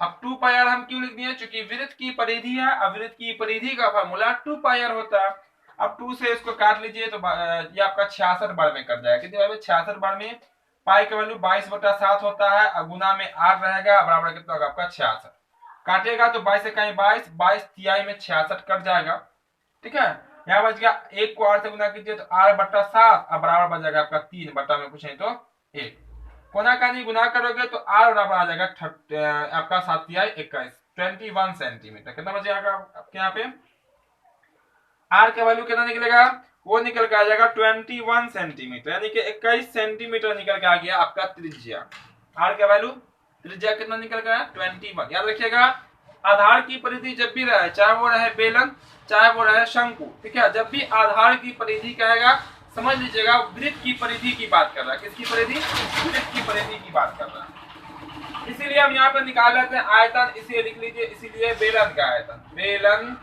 अब 2 पाई आर हम क्यों लिख दिए, चूंकि वृत्त की परिधि है, अब वृत्त की परिधि का फार्मूला 2 पाई आर होता है। अब 2 से इसको काट लीजिए तो ये आपका 66 बार में कट जाएगा, कितने बार में, 66 बार में। पाई का वैल्यू 22/7 होता है, और गुना में आर रहेगा, बराबर कितना होगा आपका 66। काटेगा तो 22 से कहीं 22 तिहाई में 66 कट जाएगा, ठीक है। यहाँ बच गया, 1 को 8 से गुना कीजिए तो 8/7, अब बराबर बच जाएगा आपका 3 बटा में पूछे तो 1। कोना का नहीं गुना करोगे तो आर बराबर आ जाएगा आपका 7 तिहाई 21, 21 सेंटीमीटर। कितना बच जाएगा आपके यहाँ पे, आर का वैल्यू कितना निकलेगा, वो निकल के आ जाएगा 21 सेंटीमीटर, यानी कि 21 सेंटीमीटर निकल के आ गया आपका त्रिज्या। आर का वैल्यू त्रिज्या कितना निकल गया, 21। याद रखिएगा आधार की परिधि जब भी रहे, चाहे वो रहे बेलन चाहे वो रहे शंकु, ठीक है, जब भी आधार की परिधि कहेगा समझ लीजिएगा वृत्त की परिधि की बात कर रहा है। किसकी परिधि, वृत्त की परिधि की बात कर रहा है। इसीलिए हम यहाँ पे निकाल लेते हैं आयतन, इसे लिख लीजिए, इसीलिए बेलन का आयतन, बेलन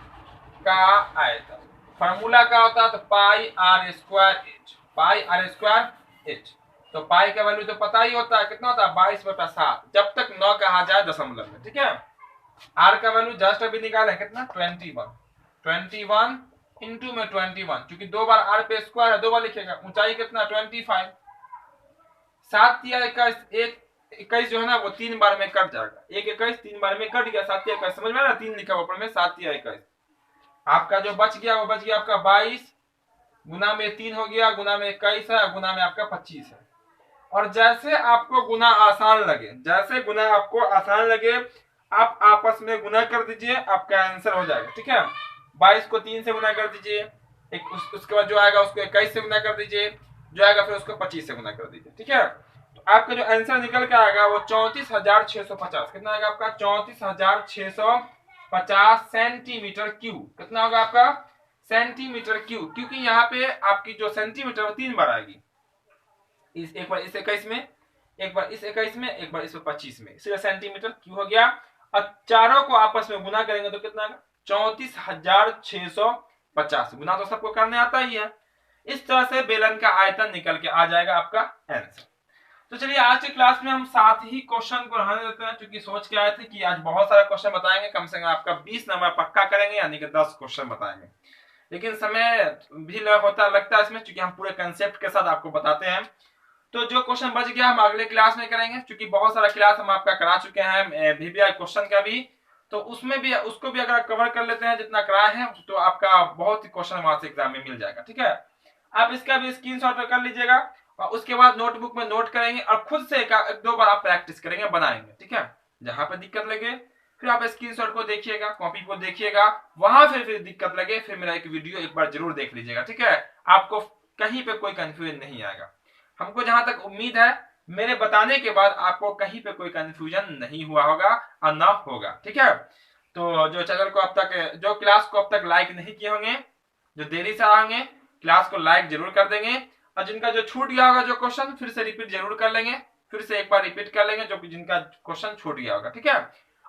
का आयतन फॉर्मूला क्या होता है, तो pi r square h, pi r square h. तो पाई का वैल्यू तो पता ही होता है, कितना होता है 22/7, जब तक 9 कहा जाए दशमलव में, ठीक है। आर का वैल्यू जस्ट अभी निकाले कितना, 21 इंटू में 21, क्योंकि 2 बार आर पे स्क्वायर है, 2 बार लिखेगा। ऊंचाई कितना 25, 7 या 21, 21 जो है ना वो 3 बार में कट जाएगा, 1 21 3 बार में कट गया, 7 या 21 समझ में ना, 3 लिखा ऊपर में, 7 या 21। आपका जो बच गया वो बच गया आपका 22, गुना में 3 हो गया, गुना में 21 है, गुना में आपका 25 है। और जैसे आपको गुना आसान लगे, जैसे गुना आपको आसान लगे आप आपस में गुना कर दीजिए, आपका आंसर हो जाएगा, ठीक है। 22 को 3 से गुना कर दीजिए, उसके बाद जो आएगा उसको 21 से गुना कर दीजिए, जो आएगा फिर उसको 25 से गुना कर दीजिए, ठीक है। तो आपका जो आंसर निकल के आएगा वो 34,650, कितना आएगा आपका 34,650 सेंटीमीटर क्यूब, कितना होगा आपका सेंटीमीटर क्यूब, क्योंकि यहाँ पे आपकी जो सेंटीमीटर वो 3 बार आएगी, एक बार इस 21 में, एक बार इस 21 में, एक बार इस 25 में, इसलिए सेंटीमीटर क्यूब हो गया। और चारों को आपस में गुना करेंगे तो कितना, 34,650 गुना तो सबको करने आता ही है। इस तरह से बेलन का आयतन निकल के आ जाएगा आपका आंसर। तो चलिए आज की क्लास में हम 7 ही क्वेश्चन को रहने देते हैं, क्योंकि सोच के आए थे कि आज बहुत सारा क्वेश्चन बताएंगे, कम से कम आपका 20 नंबर पक्का करेंगे, यानी कि 10 क्वेश्चन बताएंगे। लेकिन समय भी लगता है इसमें, क्योंकि हम पूरे कंसेप्ट के साथ आपको बताते हैं। तो जो क्वेश्चन बच गया हम अगले क्लास में करेंगे, क्योंकि बहुत सारा क्लास हम आपका करा चुके हैं वीवीआई क्वेश्चन का भी, तो उसमें भी उसको भी अगर कवर कर लेते हैं जितना कराए हैं, तो आपका बहुत ही क्वेश्चन वहां से एग्जाम में मिल जाएगा। ठीक है, आप इसका भी स्क्रीनशॉट कर लीजिएगा और उसके बाद नोटबुक में नोट करेंगे और खुद से एक दो बार आप प्रैक्टिस करेंगे, बनाएंगे। ठीक है, जहां पर दिक्कत लगे फिर आप स्क्रीनशॉट को देखिएगा, कॉपी को देखिएगा, वहां फिर दिक्कत लगे फिर मेरा एक वीडियो एक बार जरूर देख लीजिएगा। ठीक है, आपको कहीं पे कोई कंफ्यूजन नहीं आएगा। हमको जहां तक उम्मीद है मेरे बताने के बाद आपको कहीं पे कोई कंफ्यूजन नहीं हुआ होगा और ना होगा। ठीक है, तो जो चैनल को अब तक, जो क्लास को अब तक लाइक नहीं किए होंगे, जो देरी से आएंगे, क्लास को लाइक जरूर कर देंगे, और जिनका जो छूट गया होगा जो क्वेश्चन, फिर से रिपीट जरूर कर लेंगे, फिर से एक बार रिपीट कर लेंगे जो जिनका क्वेश्चन छूट गया होगा। ठीक है,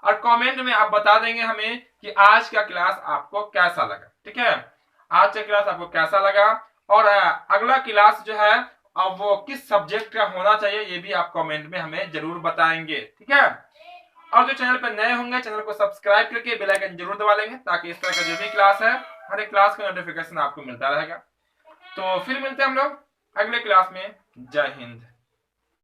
और कमेंट में आप बता देंगे हमें कि आज का क्लास आपको कैसा लगा। ठीक है, आज का क्लास आपको कैसा लगा, और अगला क्लास जो है अब वो किस सब्जेक्ट का होना चाहिए, ये भी आप कमेंट में हमें जरूर बताएंगे। ठीक है, और जो चैनल पर नए होंगे चैनल को सब्सक्राइब करके बेल आइकन जरूर दबा लेंगे, ताकि इस तरह का जो भी क्लास है हर एक क्लास का नोटिफिकेशन आपको मिलता रहेगा। तो फिर मिलते हैं हम लोग अगले क्लास में। जय हिंद।